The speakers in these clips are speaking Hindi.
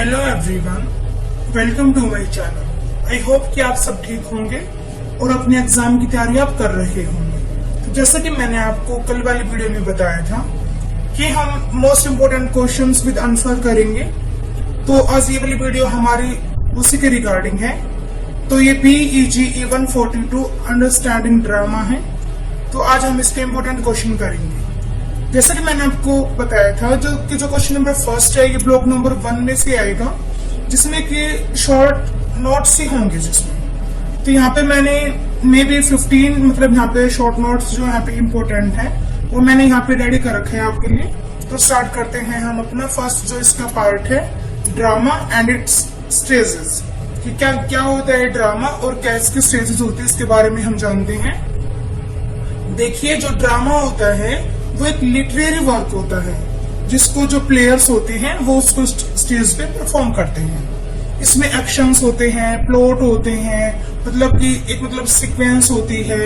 Hello everyone, welcome to my channel. I hope कि आप सब ठीक होंगे और अपने एग्जाम की तैयारी आप कर रहे होंगे। तो जैसा कि मैंने आपको कल वाली वीडियो में बताया था कि हम most important questions with answer करेंगे, तो आज ये वाली वीडियो हमारी उसी के रिगार्डिंग है। तो ये PEG E142 अंडरस्टैंडिंग ड्रामा है। तो आज हम इसके इम्पोर्टेंट क्वेश्चन करेंगे। जैसा कि मैंने आपको बताया था जो क्वेश्चन नंबर फर्स्ट है, ये ब्लॉक नंबर 1 में से आएगा, जिसमें कि शॉर्ट नोट्स ही होंगे जिसमें। तो यहाँ पे मैंने मे बी 15 मतलब यहाँ पे शॉर्ट नोट्स जो यहाँ पे इम्पोर्टेंट है वो मैंने यहाँ पे रेडी कर रखे हैं आपके लिए। तो स्टार्ट करते हैं हम अपना फर्स्ट जो इसका पार्ट है, ड्रामा एंड इट्स स्टेजेस। कि क्या होता है ड्रामा और क्या इसके स्टेजेस होते हैं, इसके बारे में हम जानते हैं। देखिए, जो ड्रामा होता है वो एक लिटरेरी वर्क होता है जिसको जो प्लेयर्स होते हैं वो उसको स्टेज पे परफॉर्म करते हैं। इसमें एक्शंस होते हैं, प्लॉट होते हैं, मतलब कि एक सीक्वेंस होती है,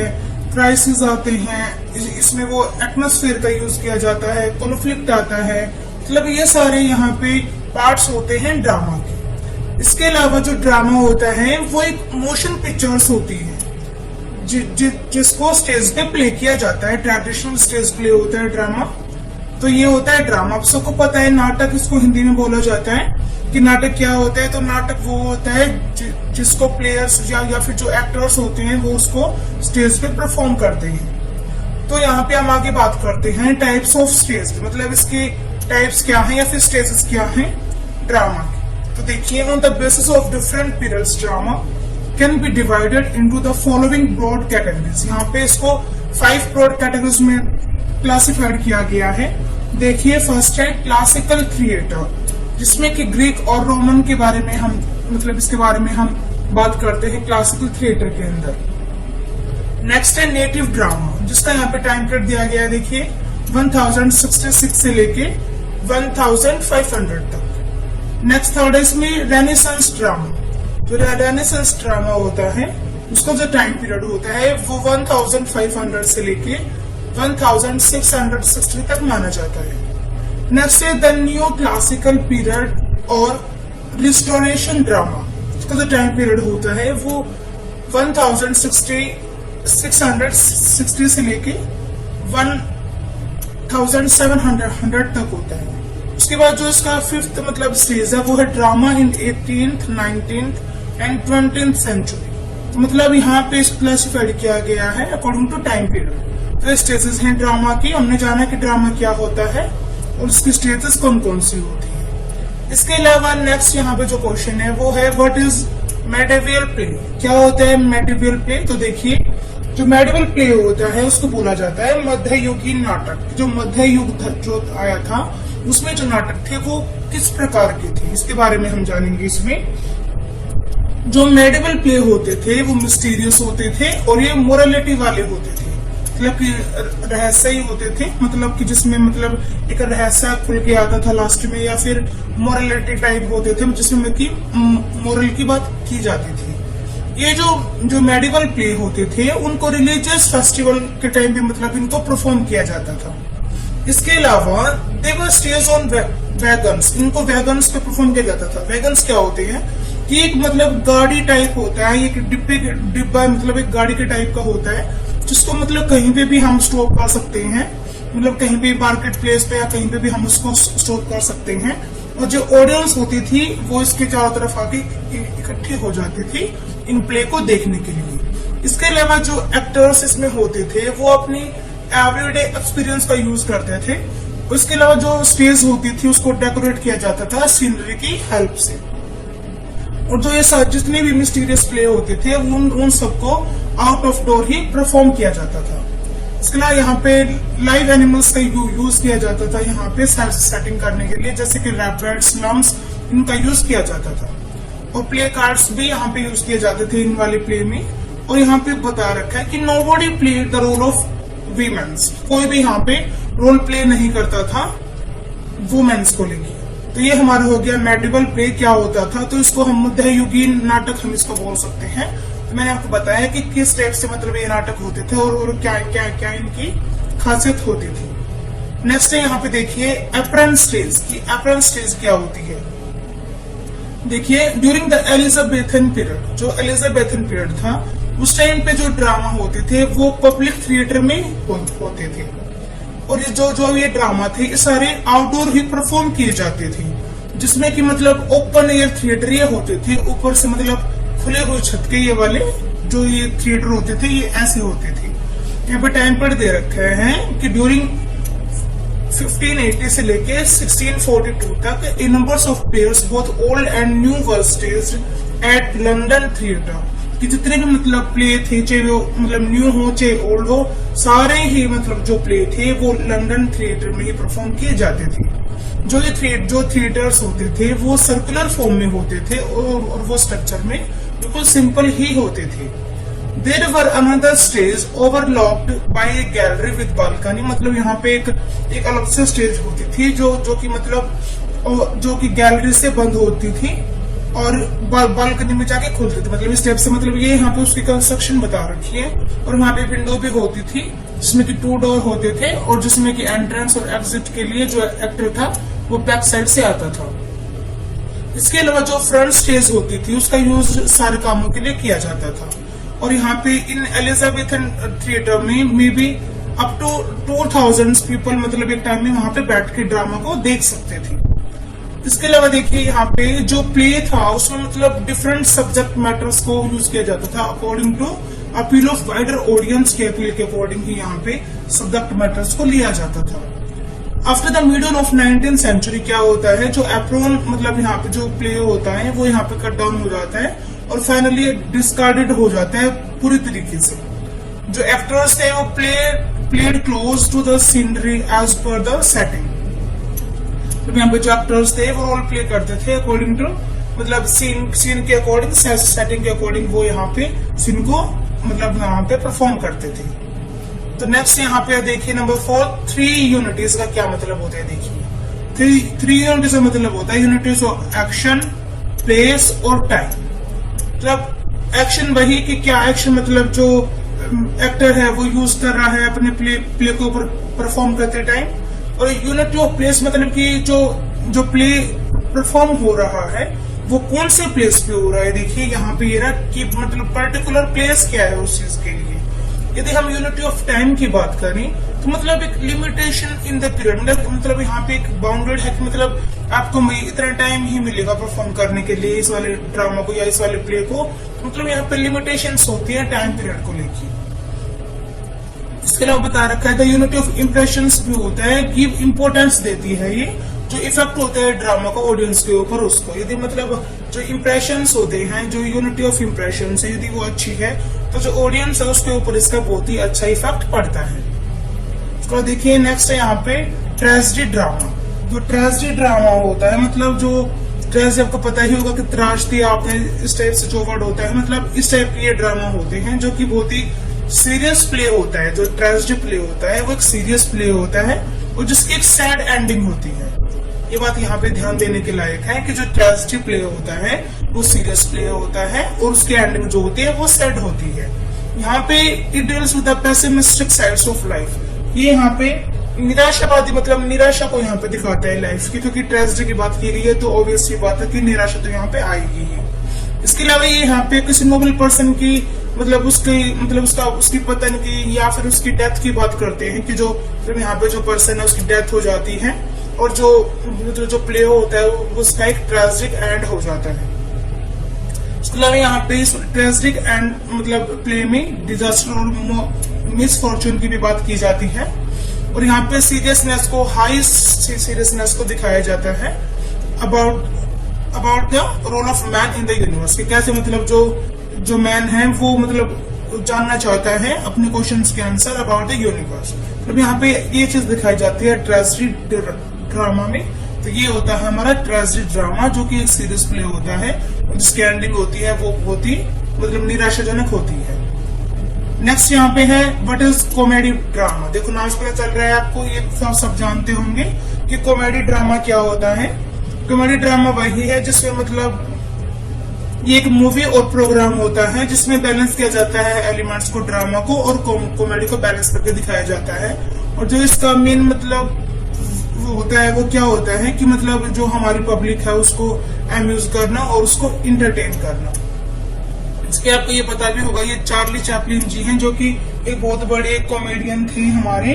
क्राइसिस आते हैं, इसमें वो एटमॉस्फेयर का यूज किया जाता है, कॉन्फ्लिक्ट आता है, मतलब ये सारे यहाँ पे पार्ट्स होते हैं ड्रामा के। इसके अलावा जो ड्रामा होता है वो एक मोशन पिक्चर्स होती है जिसको स्टेज पे प्ले किया जाता है। ट्रेडिशनल स्टेज प्ले होता है ड्रामा। तो ये होता है ड्रामा। आप सबको पता है नाटक इसको हिंदी में बोला जाता है कि नाटक क्या होता है। तो नाटक वो होता है जिसको प्लेयर्स या फिर जो एक्टर्स होते हैं वो उसको स्टेज पे परफॉर्म करते हैं। तो यहाँ पे हम आगे बात करते हैं टाइप्स ऑफ स्टेज, मतलब इसके टाइप्स क्या है या फिर स्टेजेस क्या है ड्रामा के। तो देखिए, on the basis of different periods drama can be divided into the following broad categories। यहाँ पे इसको 5 broad categories में क्लासिफाइड किया गया है। देखिए, फर्स्ट है क्लासिकल थिएटर, जिसमें कि ग्रीक और रोमन के बारे में हम इसके बारे में हम बात करते हैं क्लासिकल थिएटर के अंदर। नेक्स्ट है नेटिव ड्रामा, जिसका यहाँ पे टाइम पीरियड दिया गया है। देखिए 1066 से लेके 1500 तक। नेक्स्ट थर्ड है इसमें रेनेसांस ड्रामा। जो रेनेसांस ड्रामा होता है उसका जो टाइम पीरियड होता है वो 1500 से लेके 1660 तक माना जाता है। नेक्स्ट है द न्यू क्लासिकल पीरियड और रिस्टोरेशन ड्रामा। इसका जो टाइम पीरियड होता है वो 1660 से लेके 1700 तक होता है। उसके बाद जो इसका फिफ्थ स्टेज है वो है drama in 18th, 19th and 20th century. तो मतलब यहाँ पे क्लासिफाइड किया गया है अकॉर्डिंग टू टाइम पीरियड। तो स्टेजेस हैं ड्रामा की। हमने जाना कि ड्रामा क्या होता है और उसकी स्टेजेस कौन कौन सी होती है। इसके अलावा नेक्स्ट यहाँ पे जो क्वेश्चन है वो है व्हाट इज मेडिवल प्ले। क्या होता है मेडिवल प्ले? तो देखिए, जो मेडिवल प्ले होता है उसको बोला जाता है मध्ययुगीन नाटक। जो मध्य युग जो आया था उसमें जो नाटक थे वो किस प्रकार के थे, इसके बारे में हम जानेंगे। इसमें जो मेडिवल प्ले होते थे वो मिस्टीरियस होते थे और ये मोरालिटी वाले होते थे, मतलब कि रहस्य ही होते थे, मतलब कि जिसमें एक रहस्य खुल के आता था लास्ट में, या फिर मोरालिटी टाइप होते थे जिसमें कि मोरल की बात की जाती थी। ये जो मेडिवल प्ले होते थे उनको रिलीजियस फेस्टिवल के टाइम पे इनको परफॉर्म किया जाता था। इसके अलावा दे वर स्टेज ऑन वैगन्स। इनको वैगन्स पे परफॉर्म किया जाता था। वैगन्स क्या होते हैं कि एक गाड़ी टाइप होता है, एक डिब्बा एक गाड़ी के टाइप का होता है जिसको कहीं पे भी हम स्टॉप कर सकते हैं, कहीं भी मार्केट प्लेस पे या कहीं पे भी हम उसको स्टॉप कर सकते हैं। और जो ऑडियंस होती थी वो इसके चारों तरफ आके इकट्ठी हो जाती थी इन प्ले को देखने के लिए। इसके अलावा जो एक्टर्स इसमें होते थे वो अपनी एवरीडे एक्सपीरियंस का यूज करते थे। इसके अलावा जो स्टेज होती थी उसको डेकोरेट किया जाता था सीनरी की हेल्प से। और जो ये जितने भी मिस्टीरियस प्ले होते थे उन सबको out of door he perform किया जाता था। इसके अलावा यहाँ पे लाइव एनिमल्स का यूज किया जाता था यहाँ पे सेटिंग करने के लिए, जैसे कि रैबिट्स, लम्स, इनका यूज किया जाता था। और प्ले कार्ड्स भी यहाँ पे यूज किए जाते थे इन वाले प्ले में। और यहाँ पे बता रखा है कि nobody played the role of women's. कोई भी यहाँ पे रोल प्ले नहीं करता था वुमेन्स को लेके। तो ये हमारा हो गया मेडिवल प्ले क्या होता था। तो इसको हम मध्ययुगीन नाटक हम इसको बोल सकते हैं। तो मैंने आपको बताया कि किस टाइप से ये नाटक होते थे और क्या इनकी खासियत होती थी। नेक्स्ट है यहाँ पे देखिए एप्रन स्टेज की। एप्रन स्टेज क्या होती है? देखिए ड्यूरिंग द एलिजाबेथन पीरियड, जो एलिजाबेथन पीरियड था उस टाइम पे जो ड्रामा होते थे वो पब्लिक थिएटर में होते थे। और ये जो ये ड्रामा थे ये सारे आउटडोर ही परफॉर्म किए जाते थे, जिसमें कि मतलब ओपन एयर थिएटर ये होते थे, ऊपर से मतलब खुले हुए छत के ये वाले जो ये थिएटर होते थे ये ऐसे होते थे। यहाँ पे टाइम पर दे रखे हैं कि ड्यूरिंग 1580 से लेके 1642 तक a numbers of players both old and new were staged at London theatre, कि जितने भी मतलब प्ले थे, चाहे वो मतलब न्यू हो चाहे ओल्ड हो, सारे ही मतलब जो प्ले थे वो लंदन थिएटर में ही परफॉर्म किए जाते थे। जो थिएटर्स होते थे वो सर्कुलर फॉर्म में होते थे और वो स्ट्रक्चर में बिल्कुल सिंपल ही होते थे। There were another stage overlooked by a gallery with balcony, मतलब यहाँ पे एक अलग से स्टेज होती थी जो कि मतलब जो कि गैलरी से बंद होती थी और बालकनी में जाके खुलती थी। मतलब स्टेप से मतलब ये यहाँ पे उसकी कंस्ट्रक्शन बता रखी है। और वहाँ पे विंडो भी होती थी जिसमें कि 2 डोर होते थे और जिसमें कि एंट्रेंस और एग्जिट के लिए जो एक्टर था वो बैक साइड से आता था। इसके अलावा जो फ्रंट स्टेज होती थी उसका यूज सारे कामों के लिए किया जाता था। और यहाँ पे इन एलिजाबेथन थिएटर में may be up to 2000 people मतलब एक टाइम में वहां पे बैठ के ड्रामा को देख सकते थे। इसके अलावा देखिए यहाँ पे जो प्ले था उसमें मतलब डिफरेंट सब्जेक्ट मैटर्स को यूज किया जाता था according to appeal of wider audience के अपील के अकॉर्डिंग ही यहाँ पे सब्जेक्ट मैटर्स को लिया जाता था। After the middle of 19th century क्या होता है, जो एप्रोन मतलब यहाँ पे जो प्ले होता है वो यहाँ पे कट डाउन हो जाता है और फाइनली डिस्कार्डेड हो जाता है पूरी तरीके से। जो एक्टर्स थे वो played close to the scenery as per the setting, तो यहाँ पे जो एक्टर्स थे वो रोल प्ले करते थे अकॉर्डिंग टू मतलब सीन के अकॉर्डिंग, सेटिंग के अकॉर्डिंग वो यहाँ पे सीन को मतलब यहाँ पे परफॉर्म करते थे। तो नेक्स्ट यहाँ पे देखिए नंबर 4, 3 यूनिटीज का क्या मतलब होता है। देखिए 3 यूनिटीज का मतलब होता है यूनिटीज ऑफ एक्शन, प्लेस और टाइम। मतलब एक्शन वही कि क्या एक्शन मतलब जो एक्टर है वो यूज कर रहा है अपने प्ले को परफॉर्म करते टाइम, और यूनिटी ऑफ प्लेस मतलब कि जो प्ले परफॉर्म हो रहा है वो कौन से प्लेस पे हो रहा है। देखिए यहाँ पे ये रहा कि मतलब पर्टिकुलर प्लेस क्या है उस चीज के लिए। यदि हम यूनिटी ऑफ टाइम की बात करें तो मतलब एक लिमिटेशन इन द पीरियड, मतलब यहाँ पे एक बाउंडेड है कि मतलब आपको इतना टाइम ही मिलेगा परफॉर्म करने के लिए इस वाले ड्रामा को या इस वाले प्ले को। मतलब यहाँ पे लिमिटेशंस होती है टाइम पीरियड को लेकर। इसके अलावा बता रखा है द यूनिटी ऑफ इम्प्रेशंस भी होता है, गिव इम्पोर्टेंस देती है ये जो इफेक्ट होता है ड्रामा का ऑडियंस के ऊपर उसको। यदि मतलब जो इम्प्रेशंस होते हैं, जो यूनिटी ऑफ इम्प्रेशंस है, यदि वो अच्छी है तो जो ऑडियंस है उसके ऊपर इसका बहुत ही अच्छा इफेक्ट पड़ता है। इसको देखिए नेक्स्ट है यहाँ पे ट्रेजेडी ड्रामा। जो ट्रेजेडी ड्रामा होता है मतलब जो ट्रेजेडी आपको पता ही होगा कि त्रासदी आपने इस टाइप से जो वर्ड होता है, मतलब इस टाइप के ये ड्रामा होते हैं जो कि बहुत ही सीरियस प्ले होता है। जो ट्रेजेडी प्ले होता है वो एक सीरियस प्ले होता है और जिसकी एक सैड एंडिंग होती है। ये बात यहाँ पे ध्यान देने के लायक है कि जो ट्रेजेडी प्ले होता है वो सीरियस प्ले होता है और उसकी एंडिंग जो होती है वो सैड होती है। यहाँ पे it deals with the pessimistic sides of life. ये यहाँ पे निराशावादी मतलब निराशा को यहाँ पे दिखाता है लाइफ की, क्योंकि ट्रेजेडी की बात की गई है तो ऑब्वियसली बात है कि निराशा तो यहाँ पे आएगी ही। इसके अलावा ये यहाँ पे किसी नोबल पर्सन की मतलब उसकी पतन की या फिर उसकी डेथ की बात करते हैं कि जो यहाँ पे जो पर्सन है उसकी डेथ हो जाती है और जो प्ले होता है उसका एक ट्रेजिक एंड हो जाता है। इसके अलावा यहाँ पे ट्रेजिक एंड मतलब प्ले में डिजास्टर और मिसफॉर्चून की भी बात की जाती है और यहाँ पे सीरियसनेस को हाई सीरियसनेस को दिखाया जाता है about the role of man in the universe. कैसे मतलब जो मैन है वो मतलब जानना चाहता है अपने क्वेश्चंस के आंसर अबाउट द यूनिवर्स। मतलब यहाँ पे ये चीज दिखाई जाती है ट्रेजेडी ड्रामा में। तो ये होता है हमारा ट्रेजेडी ड्रामा जो कि एक सीरियस प्ले होता है और जिसकी एंडिंग होती है वो बहुत ही मतलब निराशाजनक होती है। नेक्स्ट यहाँ पे है व्हाट इज कॉमेडी ड्रामा। देखो नाम से पता चल रहा है आपको, ये सब जानते होंगे कि कॉमेडी ड्रामा क्या होता है। कॉमेडी ड्रामा वही है जिसमें मतलब ये एक मूवी और प्रोग्राम होता है जिसमें बैलेंस किया जाता है एलिमेंट्स को, ड्रामा को और कॉमेडी को बैलेंस करके दिखाया जाता है। और जो इसका मेन मतलब होता है वो क्या होता है कि मतलब जो हमारी पब्लिक है उसको अम्यूज करना और उसको इंटरटेन करना। इसके आपको ये पता भी होगा, ये चार्ली चैपलिन जी हैं, जो कि एक बहुत बड़े कॉमेडियन थे हमारे,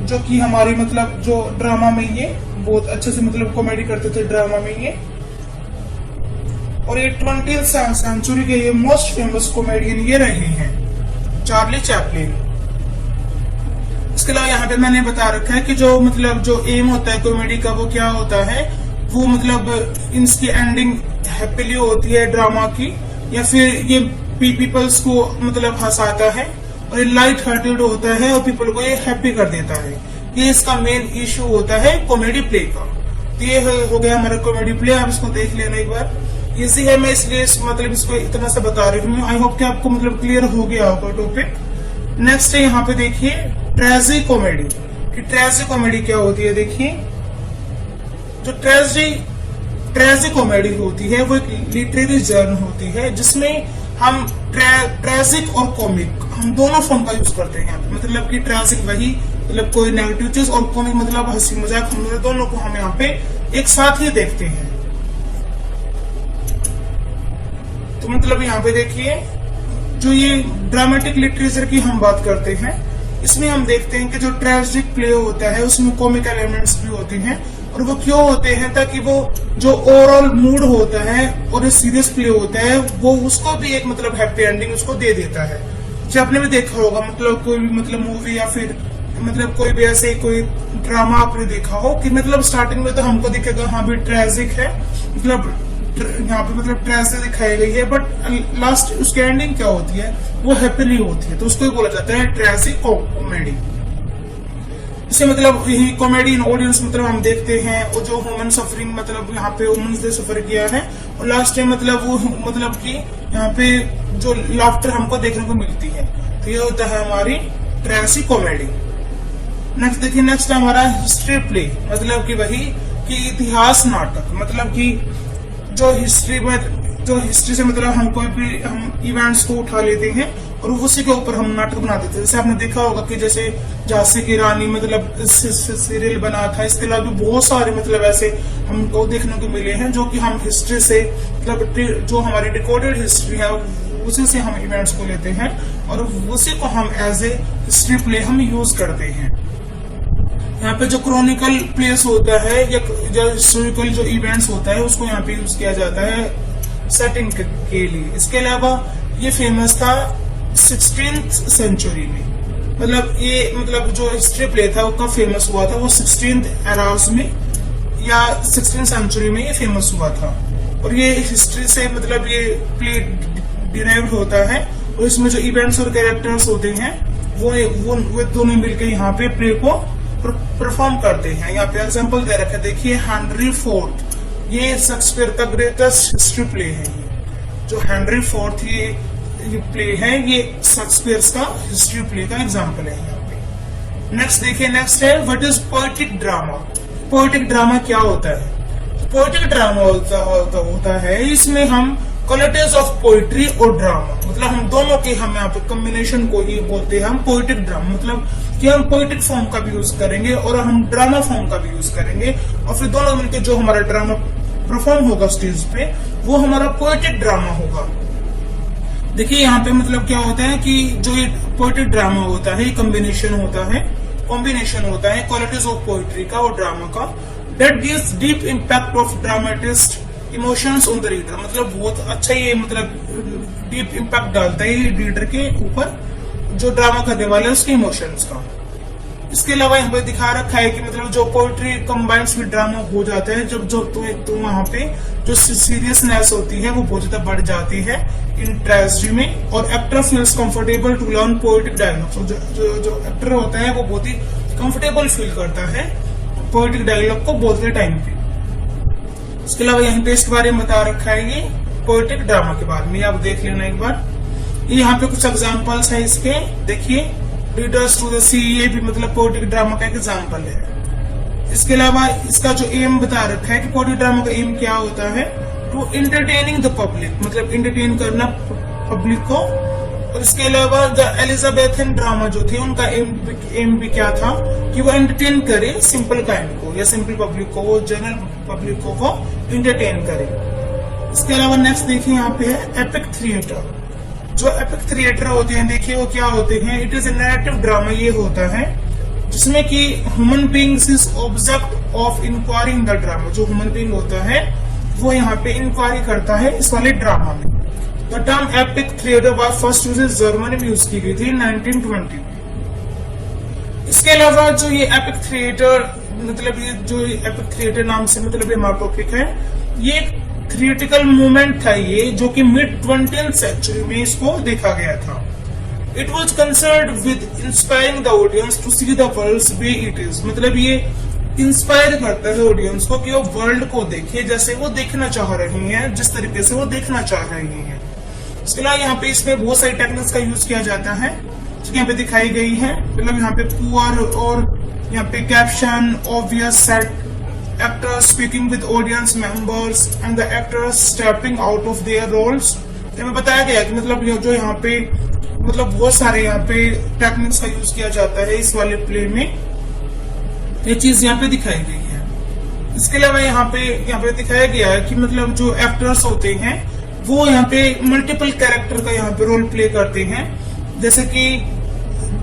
जो कि हमारे मतलब जो ड्रामा में ये बहुत अच्छे से मतलब कॉमेडी करते थे ड्रामा में ये। और ये 20th सेंचुरी के ये मोस्ट फेमस कॉमेडियन ये रहे हैं, चार्ली चैपलिन। इसके अलावा यहाँ पे मैंने बता रखा है कि जो मतलब जो एम होता है कॉमेडी का वो क्या होता है, वो मतलब इसकी एंडिंग हैप्पीली होती है ड्रामा की, या फिर ये पीपल्स को मतलब हंसाता है, और ये लाइट हार्टेड होता है और पीपल को ये हैप्पी कर देता है। ये इसका मेन इशू होता है कॉमेडी प्ले का। तो ये हो गया हमारा कॉमेडी प्ले, आप इसको देख लेना एक बार, इजी है, मैं इसलिए मतलब इसको इतना सा बता रही हूँ। आई होप कि आपको मतलब क्लियर हो गया होगा टॉपिक। नेक्स्ट है यहाँ पे देखिए ट्रेजी कॉमेडी। ट्रेजी कॉमेडी क्या होती है, देखिए जो ट्रेजी कॉमेडी होती है वो एक लिटरेरी जर्न होती है, जिसमें हम ट्रेजिक और कॉमिक हम दोनों फॉर्म का यूज करते हैं। मतलब कि ट्रेजिक वही मतलब कोई नेगेटिव चीज, और कॉमिक मतलब हंसी मजाक, हम दोनों को हम यहाँ पे एक साथ ही देखते हैं। तो मतलब यहाँ पे देखिए जो ये ड्रामेटिक लिटरेचर की हम बात करते हैं, इसमें हम देखते हैं कि जो ट्रेजिक प्ले होता है उसमें कॉमिक एलिमेंट्स भी होते हैं, और वो क्यों होते हैं, ताकि वो जो ओवरऑल मूड होता है और सीरियस प्ले होता है वो उसको भी एक मतलब हैप्पी एंडिंग उसको दे देता है। जो आपने भी देखा होगा मतलब कोई भी मतलब मूवी या फिर मतलब कोई भी ऐसे कोई ड्रामा आपने देखा हो कि मतलब स्टार्टिंग में तो हमको दिखेगा हाँ भी ट्रेजिक है, मतलब यहाँ पे मतलब ट्रेजिक दिखाई गई है, बट लास्ट उसकी एंडिंग क्या होती है, वो हैप्पीली होती है, तो उसको ही बोला जाता है ट्रेजिक कॉमेडी। इसे मतलब यही कॉमेडी इन ऑडियंस मतलब हम देखते हैं, और जो ह्यूमन सफरिंग मतलब यहाँ पे ह्यूमंस ने सफर किया है, और लास्ट टाइम मतलब वो मतलब कि यहाँ पे जो लाफ्टर हमको देखने को मिलती है, तो ये होता है हमारी ट्रेजी कॉमेडी। नेक्स्ट देखिए, नेक्स्ट है हमारा हिस्ट्री प्ले, मतलब कि वही कि इतिहास नाटक, मतलब कि जो हिस्ट्री से मतलब हम कोई भी हम इवेंट्स को उठा लेते हैं और उसी के ऊपर हम नाटक बना देते हैं। जैसे आपने देखा होगा कि जैसे झांसी की रानी मतलब सीरियल बना था, इसके अलावा भी बहुत सारे मतलब ऐसे हमको देखने को मिले हैं, जो कि हम हिस्ट्री से मतलब जो हमारी रिकॉर्डेड हिस्ट्री है उसी से हम इवेंट्स को लेते हैं और उसी को हम एज ए हिस्ट्री प्ले हम यूज करते हैं। यहाँ पे जो क्रॉनिकल प्लेस होता है या जो हिस्टोरिकल जो इवेंट्स होता है उसको यहाँ पे यूज किया जाता है सेटिंग के लिए। इसके अलावा ये फेमस था 16th सेंचुरी में, मतलब ये मतलब जो हिस्ट्री प्ले था वो कब फेमस हुआ था, वो 16th एरास में या 16th सेंचुरी में ये फेमस हुआ था। और ये हिस्ट्री से मतलब ये प्ले डिराइव्ड होता है, और इसमें जो इवेंट्स और कैरेक्टर्स होते हैं वो दोनों मिलकर यहाँ पे प्ले को परफॉर्म करते हैं। यहाँ पे एग्जांपल दे रखा है, देखिए हेनरी फोर्थ, ये शेक्सपियर का ग्रेटेस्ट हिस्ट्री प्ले है। जो हेनरी फोर्थ ये प्ले है, ये शेक्सपियर का हिस्ट्री प्ले का एग्जांपल है यहाँ पे। नेक्स्ट देखिए, नेक्स्ट है what is poetic drama. Poetic drama क्या होता है? पोएटिक ड्रामा होता है इसमें हम क्वालिटीज ऑफ पोइट्री और ड्रामा, मतलब हम दोनों के हम यहाँ पे कॉम्बिनेशन को ही बोलते हैं हम पोइटिक ड्रामा, मतलब कि हम पोइटिक फॉर्म का भी यूज करेंगे और हम ड्रामा फॉर्म का भी यूज करेंगे, और फिर दोनों मिलकर जो हमारा ड्रामा परफॉर्म होगा स्टेज पे वो हमारा पोइटिक ड्रामा होगा। देखिए यहाँ पे मतलब क्या होता है कि जो ये पोइटिक ड्रामा होता है, कॉम्बिनेशन होता है क्वालिटीज ऑफ पोइट्री का और ड्रामा का, that gives deep impact of dramatist emotions on the reader, मतलब बहुत अच्छा ये मतलब डीप इम्पैक्ट डालता है रीडर के ऊपर, जो ड्रामा करने वाले हैं उसके इमोशंस का। इसके अलावा यहाँ पे दिखा रखा है कि मतलब जो पोइट्री कंबाइंस विद ड्रामा हो जाता है, जब जो तो वहाँ पे जो सीरियसनेस होती है वो बहुत ज्यादा बढ़ जाती है इन ट्रेजेडी में, और actor feels comfortable to learn poetic dialogue. जो एक्टर होता है वो बहुत ही कंफर्टेबल फील करता है पोएटिक डायलॉग को बोलते टाइम पे। इसके अलावा यहाँ पे इसके बारे में बता रखा है ये पोएटिक ड्रामा के बारे में, आप देख लेना एक बार। ये यहाँ पे कुछ एग्जांपल्स है इसके, देखिए रीडर्स टू द सी, ये भी मतलब पोएटिक ड्रामा का एक एग्जांपल है। इसके अलावा इसका जो एम बता रखा है कि पोएटिक ड्रामा का एम क्या होता है, टू एंटरटेनिंग द पब्लिक, मतलब एंटरटेन करना पब्लिक को। और इसके अलावा द एलिजाबेथन ड्रामा जो थे उनका एम भी क्या था कि वो एंटरटेन करे सिंपल काइंड को या सिंपल पब्लिक को, वो जनरल पब्लिक को वो इंटरटेन करे। इसके अलावा नेक्स्ट देखिए यहाँ पे है एपिक थिएटर। जो एपिक थिएटर होते हैं देखिए वो क्या होते हैं, it is a narrative drama. ये होता है जिसमें कि human beings is object of inquiry in the drama. जो ह्यूमन बीइंग होता है वो यहाँ पे इंक्वायरी करता है इस वाले ड्रामा में। The term epic theatre was first used Germany में यूज की गई थी 1920 में। इसके अलावा जो ये एपिक थिएटर मतलब ये जो एपिक थिएटर नाम से मतलब ये हमारा टॉपिक है, ये एक थिएट्रिकल मूवमेंट था ये, जो कि मिड 20th सेंचुरी में इसको देखा गया था। It was concerned with inspiring the audience to see the world way it is. मतलब ये इंस्पायर करता है ऑडियंस को कि वो वर्ल्ड को देखे जैसे वो देखना चाह रहे हैं, जिस तरीके से वो देखना चाह रहे हैं। इसके अलावा यहाँ पे इसमें बहुत सारी टेक्निक्स का यूज किया जाता है जो यहाँ पे दिखाई गई है। मतलब यहाँ पे पुअर और यहाँ पे caption, obvious set, actors speaking with audience members and the actors stepping out of their roles. हमें बताया गया कि मतलब जो यहाँ पे मतलब बहुत सारे यहाँ पे टेक्निक्स का यूज किया जाता है इस वाले प्ले में, ये चीज यहाँ पे दिखाई गई है। इसके अलावा यहाँ पे दिखाया गया है कि मतलब जो एक्टर्स होते हैं वो यहाँ पे मल्टीपल कैरेक्टर का यहाँ पे रोल प्ले करते हैं। जैसे कि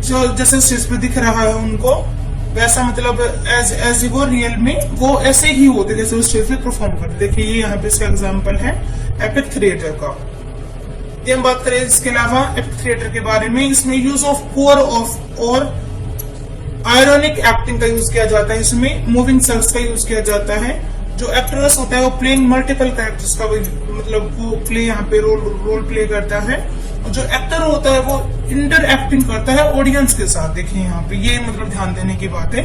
जो जैसे स्टेज पे दिख रहा है उनको वैसा मतलब एज वो रियल में वो ऐसे ही होते जैसे उस स्टेज पे परफॉर्म करते। देखिए ये यहाँ पे इसका एग्जांपल है एपिक थिएटर का। ये हम बात करें इसके अलावा एपिक थिएटर के बारे में, इसमें यूज ऑफ पुअर ऑफ और आयरॉनिक एक्टिंग का यूज किया जाता है। इसमें मूविंग सेल्स का यूज किया जाता है। जो एक्टर्स होता है वो प्लेइंग मल्टीपल कैरेक्टर्स का मतलब वो प्ले यहाँ पे रोल प्ले करता है। और जो एक्टर होता है वो इंटर एक्टिंग करता है ऑडियंस के साथ। देखिए यहाँ पे ये मतलब ध्यान देने की बात है,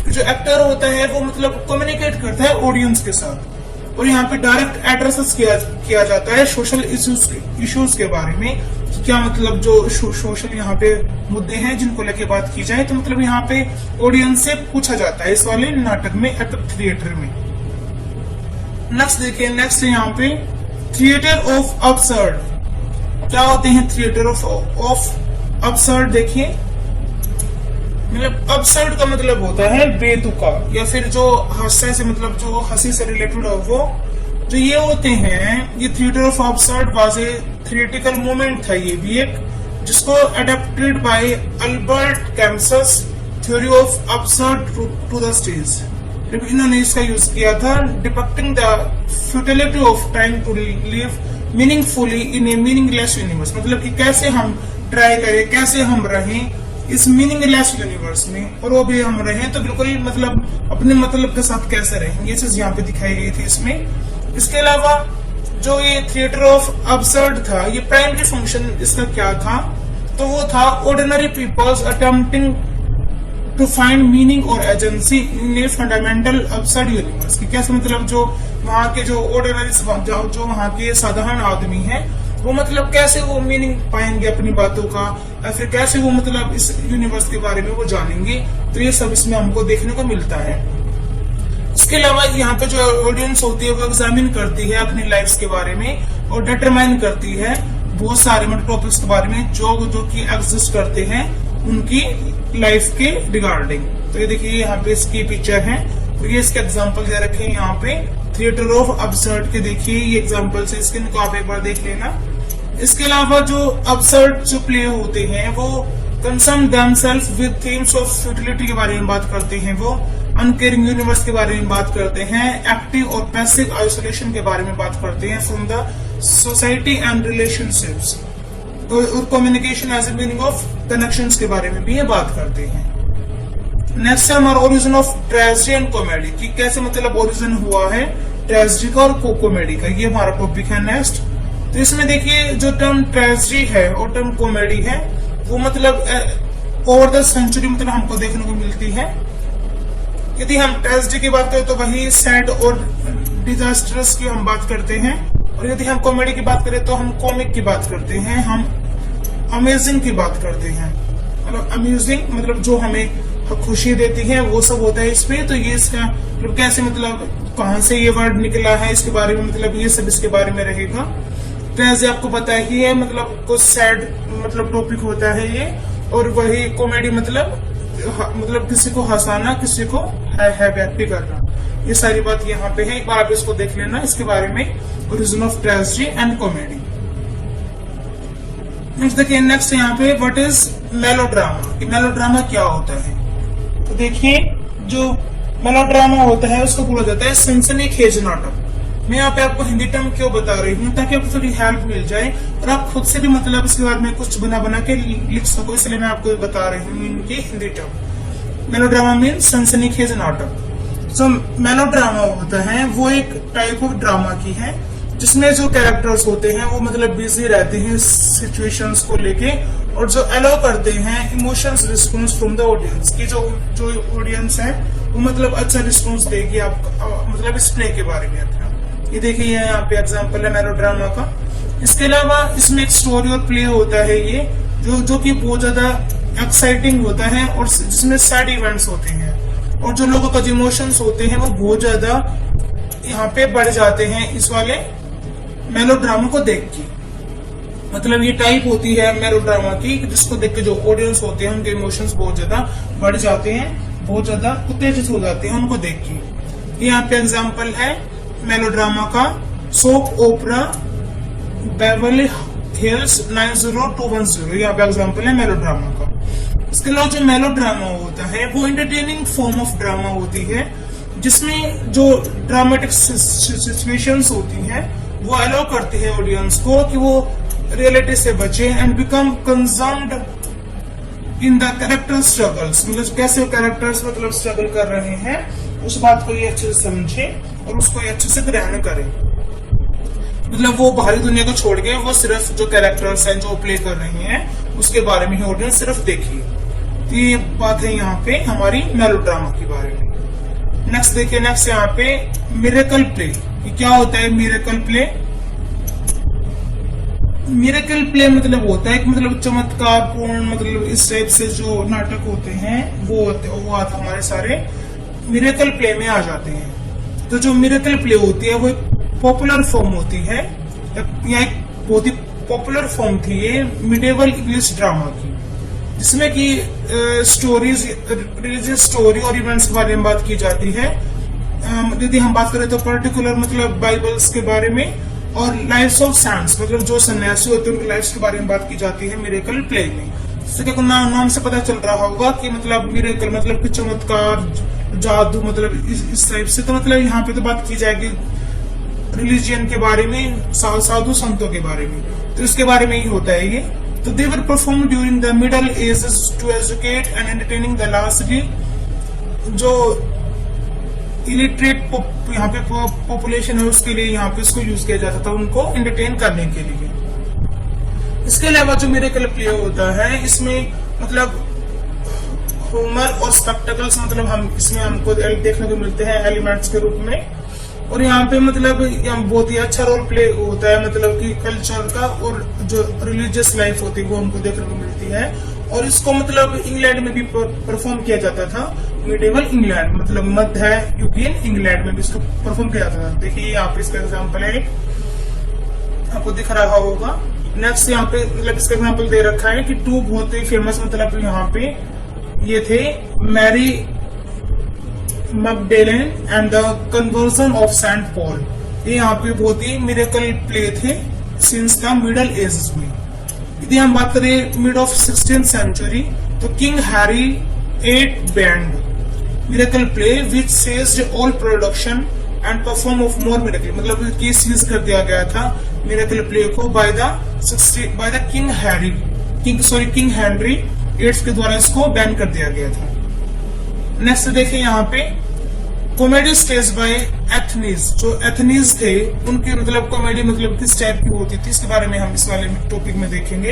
जो एक्टर होता है वो मतलब कम्युनिकेट करता है ऑडियंस के साथ। और यहाँ पे डायरेक्ट एड्रेसेस किया जाता है सोशल इश्यूज के बारे में, क्या मतलब जो सोशल यहाँ पे मुद्दे हैं जिनको लेके बात की जाए, तो मतलब यहाँ पे ऑडियंस से पूछा जाता है इस वाले नाटक में एपिक थिएटर में। नेक्स्ट देखिए, नेक्स्ट यहाँ पे थिएटर ऑफ अब्सर्ड। क्या होते हैं थिएटर ऑफ अब्सर्ड? देखिए मतलब अब्सर्ड का मतलब होता है बेतुका या फिर जो हास्य से मतलब जो हंसी से रिलेटेड हो वो जो ये होते हैं। ये theatre of absurd was a theatrical movement था ये भी एक, जिसको adapted by Albert Camus theory of absurd to the stage. इन्होंने इसका यूज किया था depicting the futility of trying to live meaningfully in a meaningless universe. मतलब कि कैसे हम ट्राई करें, कैसे हम रहें इस मीनिंगलेस यूनिवर्स में, और वो भी हम रहें तो बिल्कुल मतलब अपने मतलब के साथ कैसे रहें, ये चीज यहाँ पे दिखाई गई थी इसमें। इसके अलावा जो ये थिएटर ऑफ अब्सर्ड था, ये प्राइमरी फंक्शन इसका क्या था, तो वो था ordinary peoples attempting to find meaning और agency in a fundamental absurd universe. की कैसे मतलब जो वहाँ के जो ऑर्डिनरी जो वहाँ के साधारण आदमी हैं वो मतलब कैसे वो मीनिंग पाएंगे अपनी बातों का, या फिर कैसे वो मतलब इस यूनिवर्स के बारे में वो जानेंगे। तो ये सब इसमें हमको देखने को मिलता है। इसके अलावा यहाँ पे जो ऑडियंस होती है वो एग्जामिन करती है अपनी लाइफ के बारे में और डिटरमाइन करती है बहुत सारे मतलब टॉपिक्स के बारे में जो कि एग्जिस्ट करते हैं उनकी लाइफ के रिगार्डिंग। तो ये देखिए यहाँ पे इसकी पिक्चर है, तो ये इसके एग्जाम्पल दे रखे हैं यहाँ पे थिएटर ऑफ अब्सर्ड के। देखिए ये एग्जाम्पल से इसके इनको आप एक बार देख लेना। इसके अलावा जो अब्सर्ड जो प्ले होते हैं वो concern themselves with themes of futility के बारे में बात करते हैं, वो अनकेयरिंग यूनिवर्स के बारे में बात करते हैं, एक्टिव और पैसिव आइसोलेशन के बारे में बात करते हैं from the society and relationships, और communication as a meaning of connections के बारे में भी ये बात करते हैं। नेक्स्ट है हमारा origin of tragedy and comedy, कि कैसे मतलब ओरिजिन हुआ है ट्रेजेडी का और कॉमेडी का, ये हमारा टॉपिक है नेक्स्ट। तो इसमें देखिए जो टर्म ट्रेजेडी है और टर्म कॉमेडी है वो मतलब ओवर द सेंचुरी मतलब हमको देखने को मिलती है। यदि हम ट्रेजेडी की बात करें तो वही सैड और डिजास्टर्स की हम बात करते हैं, और यदि हम कॉमेडी की बात करें तो हम कॉमिक की बात करते हैं, हम अमेजिंग की बात करते हैं। मतलब अम्यूजिंग मतलब जो हमें खुशी देती है वो सब होता है इसमें। तो ये इसका मतलब कैसे मतलब कहाँ से ये वर्ड निकला है इसके बारे में मतलब ये सब इसके बारे में रहेगा। ट्रेजेडी आपको पता ही है मतलब कुछ सैड मतलब टॉपिक होता है ये, और वही कॉमेडी मतलब किसी को हंसाना, किसी को हैप्पी करना। ये सारी बात यहाँ पे है, एक बार आप इसको देख लेना इसके बारे में, origin of tragedy and comedy. Next देखिए, नेक्स्ट यहाँ पे व्हाट इज मेलोड्रामा, कि मेलोड्रामा क्या होता है। तो देखिए, जो मेलोड्रामा होता है उसको बोला जाता है सनसनीखेज नाटक। मैं यहाँ पे आपको हिंदी टर्म क्यों बता रही हूँ, ताकि आपको थोड़ी हेल्प मिल जाए और आप खुद से भी मतलब इसके बारे में कुछ बना के लिख सको, इसलिए मैं आपको बता रही हूँ इनकी हिंदी टर्म। मेलोड्रामा मीन सनसनीखेज नाटक। जो मेलोड्रामा होता है वो एक टाइप ऑफ ड्रामा की है, जिसमें जो कैरेक्टर्स होते हैं वो मतलब बिजी रहते हैं सिचुएशंस को लेके, और जो अलाउ करते हैं emotions response from the audience, की जो ऑडियंस है वो मतलब अच्छा रिस्पॉन्स देगी आपका मतलब इस प्ले के बारे में अपना। ये देखिए, यहाँ पे एग्जांपल है मेलोड्रामा का। इसके अलावा इसमें एक स्टोरी और प्ले होता है ये, जो कि बहुत ज्यादा एक्साइटिंग होता है और जिसमें सैड इवेंट्स होते हैं, और जो लोगों का जो इमोशंस होते हैं वो बहुत ज्यादा यहाँ पे बढ़ जाते हैं इस वाले मेलोड्रामा को देख के। मतलब ये टाइप होती है मेलोड्रामा की, जिसको देख के जो ऑडियंस होते हैं उनके इमोशंस बहुत ज्यादा बढ़ जाते हैं, बहुत ज्यादा उत्तेजित हो जाते हैं उनको देख के। यहाँ पे एग्जांपल है मेलोड्रामा का, सोप ओपरा बेवर्ली हिल्स 90210, यहाँ पे एग्जांपल है मेलोड्रामा का। इसके अलावा जो मेलोड्रामा होता है वो एंटरटेनिंग फॉर्म ऑफ ड्रामा होती है, जिसमें जो ड्रामेटिक सिचुएशंस होती हैं वो अलाउ करती है ऑडियंस को कि वो रियलिटी से बचे and become concerned in the character struggles, मतलब कैसे वो कैरेक्टर्स मतलब स्ट्रगल कर रहे हैं उस बात को ये अच्छे से समझे और उसको ये अच्छे से ग्रहण करें। मतलब वो बाहरी दुनिया को छोड़ के वो सिर्फ जो कैरेक्टर्स हैं जो प्ले कर रहे हैं उसके बारे में ही ऑडियंस सिर्फ देखिए। तो ये बात है यहाँ पे हमारी मेलोड्रामा के बारे में। नेक्स्ट देखिए, नेक्स्ट यहाँ पे मिरेकल प्ले। ये क्या होता है मिरेकल प्ले? मिरेकल प्ले मतलब होता है कि मतलब चमत्कार पूर्ण, मतलब इस टाइप से जो नाटक होते हैं वो हमारे सारे मिरेकल प्ले में आ जाते हैं। तो जो मिरेकल प्ले होती है वो एक पॉपुलर फॉर्म होती है, या एक बहुत ही पॉपुलर फॉर्म थी ये मिडिवल इंग्लिश ड्रामा की, जिसमें कि स्टोरीज, रिलीजियस स्टोरी और इवेंट्स के बारे में बात की जाती है। यदि हम बात करें तो पर्टिकुलर मतलब बाइबल्स के बारे में, और लाइफ्स ऑफ सैंट्स मतलब जो सन्यासी होते हैं उनकी लाइफ्स के बारे में बात की जाती है मिरेकल प्ले में। जैसे कि नाम से पता चल रहा होगा कि मतलब मिरेकल मतलब कि चमत्कार, जादू, मतलब इस टाइप से। तो मतलब यहाँ पे तो बात की जाएगी रिलीजियन के बारे में, साधु संतों के बारे में, तो इसके बारे में ही होता है ये। तो they were perform during the Middle Ages to educate and entertaining the largely, जो इलिटरेट यहाँ पे पॉपुलेशन है उसके लिए यहाँ पे इसको यूज किया जाता था, उनको एंटरटेन करने के लिए। इसके अलावा जो मिरेकल प्ले होता है इसमें मतलब ह्यूमर और स्पेक्टेकल्स मतलब हम इसमें हमको देखने को मिलते हैं एलिमेंट्स के रूप में, और यहाँ पे मतलब बहुत ही अच्छा रोल प्ले होता है, मतलब कि कल्चर का और जो रिलीजियस लाइफ होती है वो हमको देखने को मिलती है। और इसको मतलब इंग्लैंड में भी परफॉर्म किया जाता था, मिडिवल इंग्लैंड मतलब मध्य युगीन इंग्लैंड में भी इसको परफॉर्म किया जाता था। देखिए यहाँ पे इसका एग्जाम्पल है, आपको दिख रहा होगा। नेक्स्ट यहाँ पे मतलब इसका एग्जाम्पल दे रखा है कि टू बहुत ही फेमस मतलब यहाँ पे ये थे, Mary Magdalene and the conversion of Saint Paul. ये यहाँ पे बहुत ही मिरेकल प्ले थे सिंस द मिडल एजेस में। यदि हम बात करें मिड ऑफ 16th सेंचुरी, तो King Harry 8 banned miracle play which seized all production and perform of more miracle, मतलब कि सीज कर दिया गया था मिरेकल प्ले को बाय द किंग हेनरी 8 के द्वारा इसको बैन कर दिया गया था। नेक्स्ट देखिए यहाँ पे कॉमेडी स्टेज बाय एथनीज। जो एथनीज थे उनकी मतलब कॉमेडी मतलब किस टाइप की होती थी, इसके बारे में हम इस वाले टॉपिक में देखेंगे।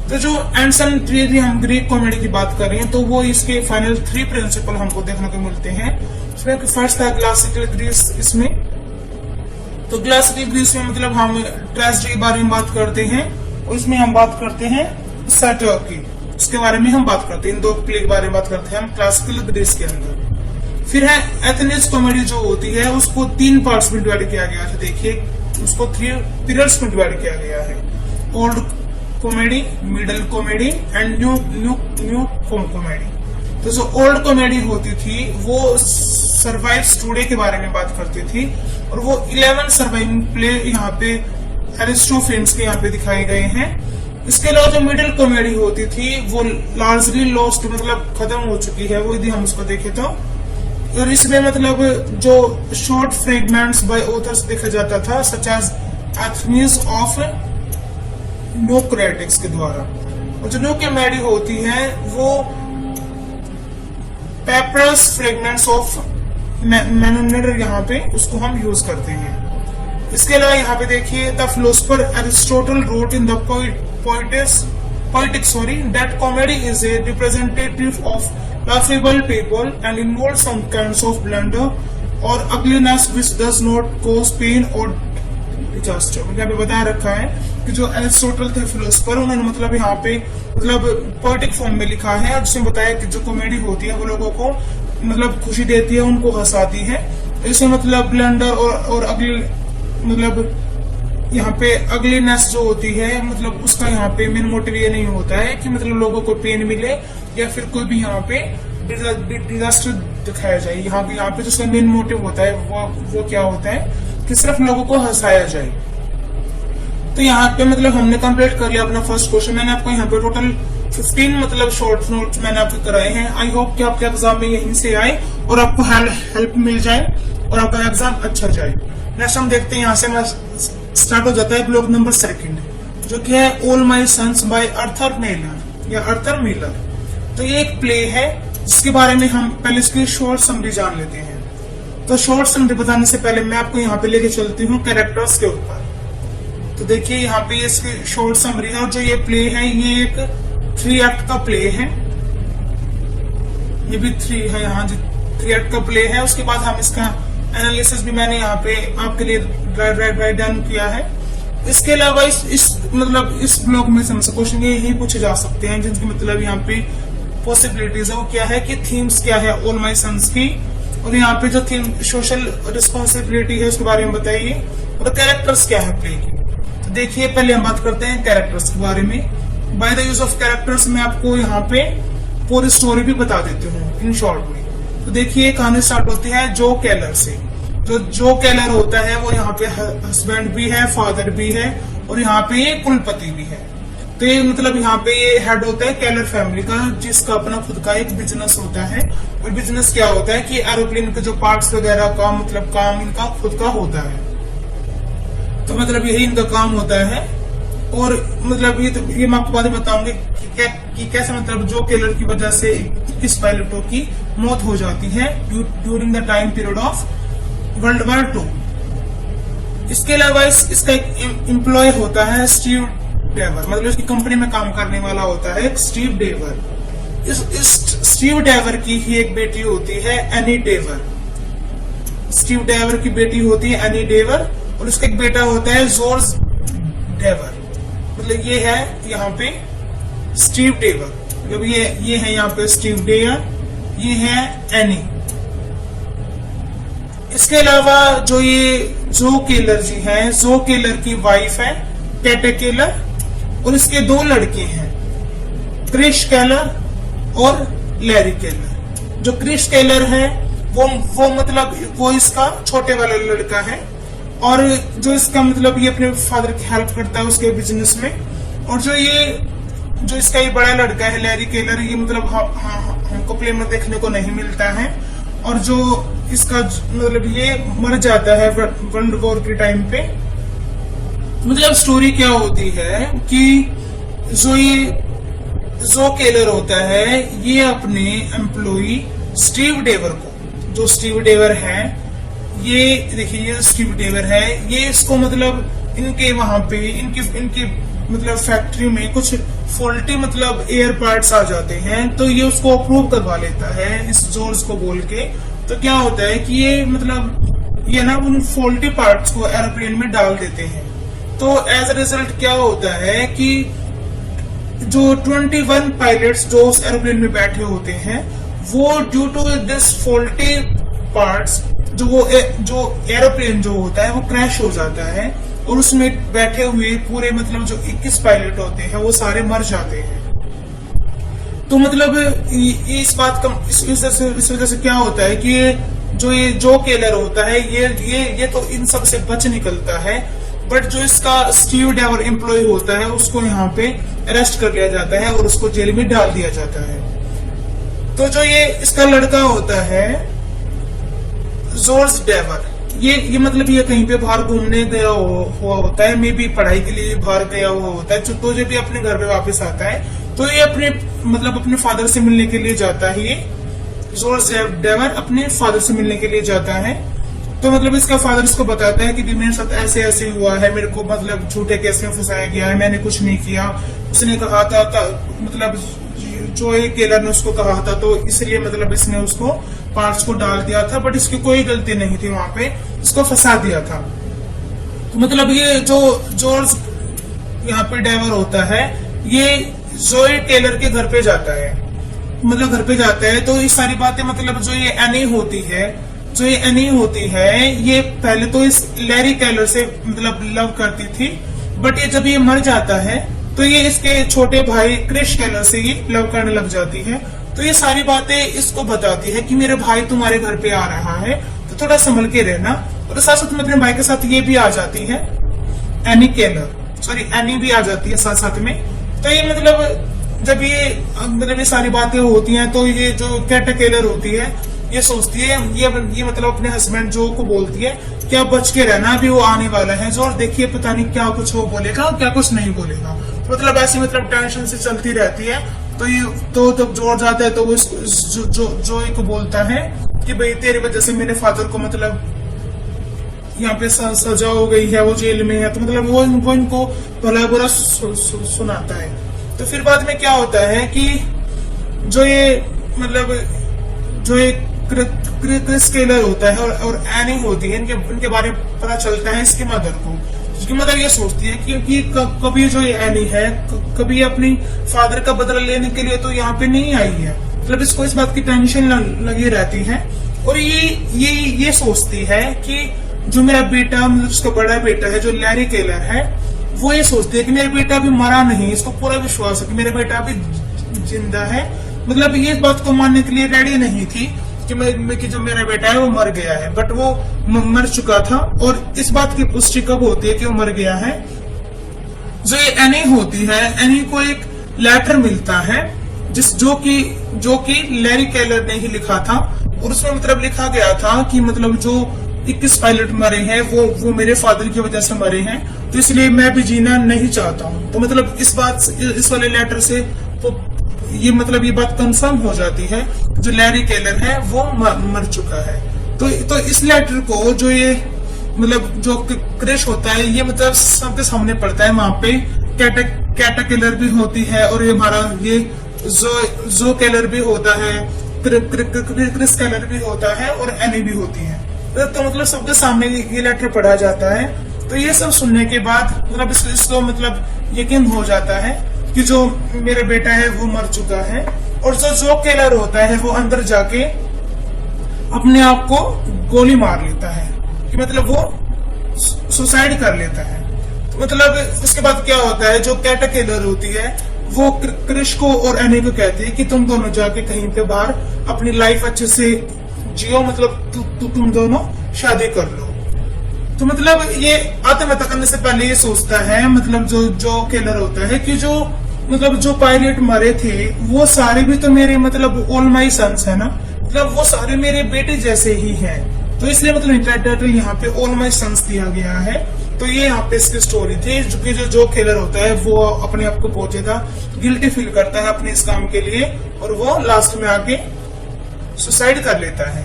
तो जो एंशिएंट हम ग्रीक कॉमेडी की बात कर रहे हैं तो वो इसके फाइनल 3 प्रिंसिपल हमको देखने को मिलते हैं। इसमें फर्स्ट था क्लासिकल ग्रीस। इसमें तो क्लासिकल ग्रीस में मतलब हम ट्रेजेडी के बारे में बात करते हैं, और इसमें हम बात करते हैं सैटर की, इसके बारे में हम बात करते हैं, इन 2 प्ले के बारे में बात करते हैं हम क्लासिकल ग्रीस के अंदर। फिर है एथेनिज कॉमेडी जो होती है उसको 3 पार्ट्स में डिवाइड किया गया है। देखिए उसको 3 पीरियड्स में डिवाइड किया गया है, old comedy, middle comedy and new comedy. तो जो ओल्ड कॉमेडी होती थी वो सर्वाइव्स टुडे के बारे में बात करती थी, और वो 11 सर्वाइविंग प्ले यहाँ पे एरिस्टोफेन्स के यहाँ पे दिखाए गए हैं। इसके अलावा जो मिडिल कॉमेडी होती थी वो लार्जली लॉस्ट, मतलब खत्म हो चुकी है वो, यदि हम उसको देखें तो। और इसमें मतलब जो शॉर्ट फ्रेगमेंट्स बाय ऑथर्स देखा जाता था, सच एज एथनीज ऑफ नोक्रेटिक्स के द्वारा। और जो न्यू कॉमेडी होती है वो पेपर्स फ्रेगमेंट्स ऑफ मैनोनेटर, यहाँ पे उसको हम यूज करते हैं। इसके अलावा यहाँ पे देखिए, the philosopher Aristotle wrote in the poetics that comedy is a representative of laughable people and involves some kinds of blunder or ugliness which does not cause pain or disaster। यहाँ पे बताया रखा है कि जो एरिस्टोटल थे फिलोसोफर, उन्होंने मतलब यहाँ पे मतलब पोएटिक फॉर्म में लिखा है, जिसमें बताया कि जो कॉमेडी होती है वो लोगों को मतलब खुशी देती है, उनको हंसाती है। इसमें मतलब ब्लंडर और अगली मतलब यहाँ पे अगलीनेस जो होती है, मतलब उसका यहाँ पे मेन मोटिव ये नहीं होता है कि मतलब लोगों को पेन मिले या फिर कोई भी यहाँ पे डिजास्टर दिखाया जाए। यहाँ पे जो उसका मेन मोटिव होता है वो क्या होता है कि सिर्फ लोगों को हंसाया जाए। तो यहाँ पे मतलब हमने कंप्लीट कर लिया अपना फर्स्ट क्वेश्चन। मैंने आपको यहाँ पे टोटल 15 मतलब शॉर्ट नोट्स मैंने आपको कराए हैं। आई होप कि आपके एग्जाम में यहीं से आए और आपको हेल्प मिल जाए और आपका एग्जाम अच्छा जाए। नेक्स्ट हम देखते हैं, यहाँ से स्टार्ट हो जाता है ब्लॉक नंबर 2, जो कि है All My Sons by Arthur Miller या आर्थर मिलर। तो ये एक प्ले है जिसके बारे में हम पहले इसकी शॉर्ट समरी जान लेते हैं। तो शॉर्ट समरी बताने से पहले मैं आपको यहाँ पे लेके चलती हूँ कैरेक्टर्स के ऊपर। तो देखिए यहाँ पे इसकी शॉर्ट समरी है, और जो ये प्ले है ये एक 3 एक्ट का प्ले है। ये भी 3 है, यहाँ 3 एक्ट का प्ले है। उसके बाद हम इसका एनालिसिस भी मैंने यहाँ पे आपके लिए राइट डाउन किया है। इसके अलावा इस ब्लॉग में से क्वेश्चन यही पूछे जा सकते हैं जिनकी मतलब यहाँ पे पॉसिबिलिटीज है वो क्या है कि थीम्स क्या है ऑल माई सन्स की, और यहाँ पे जो थीम सोशल रिस्पॉन्सिबिलिटी है उसके बारे में बताइए, और कैरेक्टर्स क्या है प्ले की। तो देखिए पहले हम बात करते हैं कैरेक्टर्स के बारे में। By the use of characters मैं आपको यहाँ पे पूरी स्टोरी भी बता देती हूँ इन शॉर्ट में। तो देखिए कहानी स्टार्ट होती है जो केलर से। जो केलर होता है वो यहाँ पे हस्बैंड भी है, फादर भी है, और यहाँ पे ये कुलपति भी है। तो ये मतलब यहाँ पे ये हेड होता है केलर फैमिली का, जिसका अपना खुद का एक बिजनेस होता है। और बिजनेस क्या होता है कि एरोप्लेन के जो पार्ट्स वगैरह का मतलब काम इनका खुद का होता है। तो मतलब यही इनका काम होता है। और मतलब ये मैं आपको बाद में बताऊंगी कि कैसे मतलब जो केलर की वजह से किस पायलटों की मौत हो जाती है during the time period of world war 2। इसके अलावा इसका एक एम्प्लॉय होता है स्टीव डेवर, मतलब इसकी कंपनी में काम करने वाला होता है स्टीव डेवर। इस स्टीव डेवर की ही एक बेटी होती है एनी डेवर। स्टीव डेवर की बेटी होती है एनी डेवर, और उसका एक बेटा होता है जॉर्ज डेवर। मतलब ये है यहाँ पे स्टीव डेवर, मतलब ये है यहाँ पे स्टीव डेवर, ये है एनी। इसके अलावा जो केलर जी हैं, जो केलर की वाइफ है कैटे केलर, और इसके 2 लड़के हैं क्रिश केलर और लैरी केलर। जो क्रिश केलर है वो मतलब वो इसका छोटे वाला लड़का है, और जो इसका मतलब ये अपने फादर की हेल्प करता है उसके बिजनेस में। और जो इसका ये बड़ा लड़का है लैरी केलर, ये मतलब हमको प्ले में देखने को नहीं मिलता है, और जो इसका मतलब ये मर जाता है वर्ल्ड वॉर के टाइम पे। मतलब स्टोरी क्या होती है कि जो केलर होता है ये अपने एम्प्लॉई स्टीव डेवर को, जो स्टीव डेवर है, ये देखिए ये स्टीव डेवर है, ये इसको मतलब इनके वहां पे इनकी मतलब फैक्ट्री में कुछ फॉल्टी मतलब एयर पार्ट्स आ जाते हैं, तो ये उसको अप्रूव करवा लेता है इस जॉर्ज को बोल के। तो क्या होता है कि ये मतलब ये ना उन फॉल्टी पार्ट्स को एरोप्लेन में डाल देते हैं। तो एज अ रिजल्ट क्या होता है कि जो 21 पायलट्स जो उस एरोप्लेन में बैठे होते हैं वो due to this faulty parts जो एरोप्लेन जो होता है वो क्रैश हो जाता है, और उसमें बैठे हुए पूरे मतलब जो 21 पायलट होते हैं वो सारे मर जाते हैं। तो मतलब इस वजह से क्या होता है कि जो ये जो केलर होता है ये तो इन सब से बच निकलता है, बट जो इसका स्टीव डेवर एम्प्लॉय होता है उसको यहाँ पे अरेस्ट कर लिया जाता है और उसको जेल में डाल दिया जाता है। तो जो ये इसका लड़का होता है जॉर्ज डेवर, ये मतलब ये कहीं पे बाहर घूमने गया हुआ होता है, मे भी पढ़ाई के लिए बाहर गया हुआ होता है। तो जब भी अपने घर पे वापस आता है तो ये अपने फादर से मिलने के लिए जाता है। ये जॉर्ज डेवर अपने फादर से मिलने के लिए जाता है। तो मतलब इसका फादर इसको बताता है कि मेरे साथ ऐसे ऐसे हुआ है, मेरे को मतलब झूठे केस में फंसाया गया है, मैंने कुछ नहीं किया। उसने कहा था मतलब जो एक केलर ने उसको कहा था, तो इसलिए मतलब इसने उसको पार्ट्स को डाल दिया था, बट इसकी कोई गलती नहीं थी, वहां पे इसको फंसा दिया था। तो मतलब ये जो जॉर्ज यहाँ पे डेवर होता है, ये जोए टेलर के घर पे जाता है, मतलब घर पे जाता है। तो ये सारी बातें मतलब जो ये एनी होती है, ये पहले तो इस लैरी केलर से मतलब लव करती थी, बट ये जब ये मर जाता है तो ये इसके छोटे भाई क्रिश केलर से ये लव करने लग जाती है। तो ये सारी बातें इसको बताती है कि मेरे भाई तुम्हारे घर पे आ रहा है, तो थोड़ा संभल के रहना। और साथ साथ में अपने भाई के साथ ये भी आ जाती है एनी भी आ जाती है साथ साथ में। तो ये मतलब जब ये सारी बातें होती हैं, तो ये जो कैटा केलर होती है ये सोचती है, ये मतलब अपने हस्बैंड जो को बोलती है कि आप बच के रहना, अभी वो आने वाला है जो, और देखिए पता नहीं क्या कुछ वो बोलेगा क्या कुछ नहीं बोलेगा। मतलब ऐसी मतलब टेंशन से चलती रहती है। तो ये तो जब जॉर्ज आता है तो वो जो को बोलता है कि भाई तेरी वजह से मेरे फादर को मतलब यहाँ पे सजा हो गई है, वो जेल में है। तो मतलब वो इनको भला बुरा सुनाता है। तो फिर बाद में क्या होता है कि जो क्रिस केलर होता है और एनी होती है, इनके बारे में पता चलता है इसकी मदर को। उसकी मदर ये सोचती है कि कभी जो ये एनी है कभी अपनी फादर का बदला लेने के लिए तो यहाँ पे नहीं आई है, मतलब इसको इस बात की टेंशन लगी रहती है। और ये सोचती है कि जो मेरा बेटा मतलब उसका बड़ा बेटा है जो लैरी केलर है, वो ये सोचती है कि मेरा बेटा अभी मरा नहीं, इसको पूरा विश्वास है कि मेरा बेटा अभी जिंदा है। मतलब ये इस बात को मानने के लिए रेडी नहीं थी कि जो मेरा बेटा है वो मर गया है, बट वो मर चुका था। और इस बात की पुष्टि कब होती है कि वो मर गया है, जो ये एनी होती है, एनी को एक लेटर मिलता है जो कि लैरी केलर ने ही लिखा था। और उसमें मतलब लिखा गया था कि मतलब जो 21 पायलट मरे हैं वो मेरे फादर की वजह से मरे हैं, तो इसलिए मैं भी जीना नहीं चाहता हूँ। तो मतलब इस वाले लेटर से तो ये बात कंफर्म हो जाती है जो लैरी केलर है वो मर चुका है। तो इस लेटर को जो ये मतलब जो क्रिश होता है ये मतलब सबके सामने पड़ता है। वहां पे कैटा केलर भी होती है और ये हमारा ये जो केलर भी होता है, क्रिस केलर भी होता है और एनी भी होती है। तो मतलब सबके सामने ये लेटर पढ़ा जाता है। तो ये सब सुनने के बाद मतलब इसको मतलब यकीन हो जाता है कि जो मेरा बेटा है वो मर चुका है। और जो केलर होता है वो अंदर जाके अपने आप को गोली मार लेता है, कि मतलब वो सुसाइड कर लेता है। तो मतलब उसके बाद क्या होता है, जो कैटा केलर होती है वो क्रिश को और एनी को कहती है कि तुम दोनों जाके कहीं पे बाहर अपनी लाइफ अच्छे से जियो, मतलब तुम दोनों शादी कर लो। तो मतलब ये आत्महत्या करने से पहले ये सोचता है मतलब जो केलर होता है कि जो पायलट मरे थे वो सारे भी तो मेरे मतलब ऑल माई सन्स है ना, मतलब वो सारे मेरे बेटे जैसे ही हैं। तो इसलिए मतलब टाइटल यहाँ पे ऑल माई सन्स दिया गया है। तो ये यहाँ पे इसकी स्टोरी थी, जो केलर होता है वो अपने आप को बहुत ज्यादा गिल्टी फील करता है अपने इस काम के लिए और वो लास्ट में आके सुसाइड कर लेता है।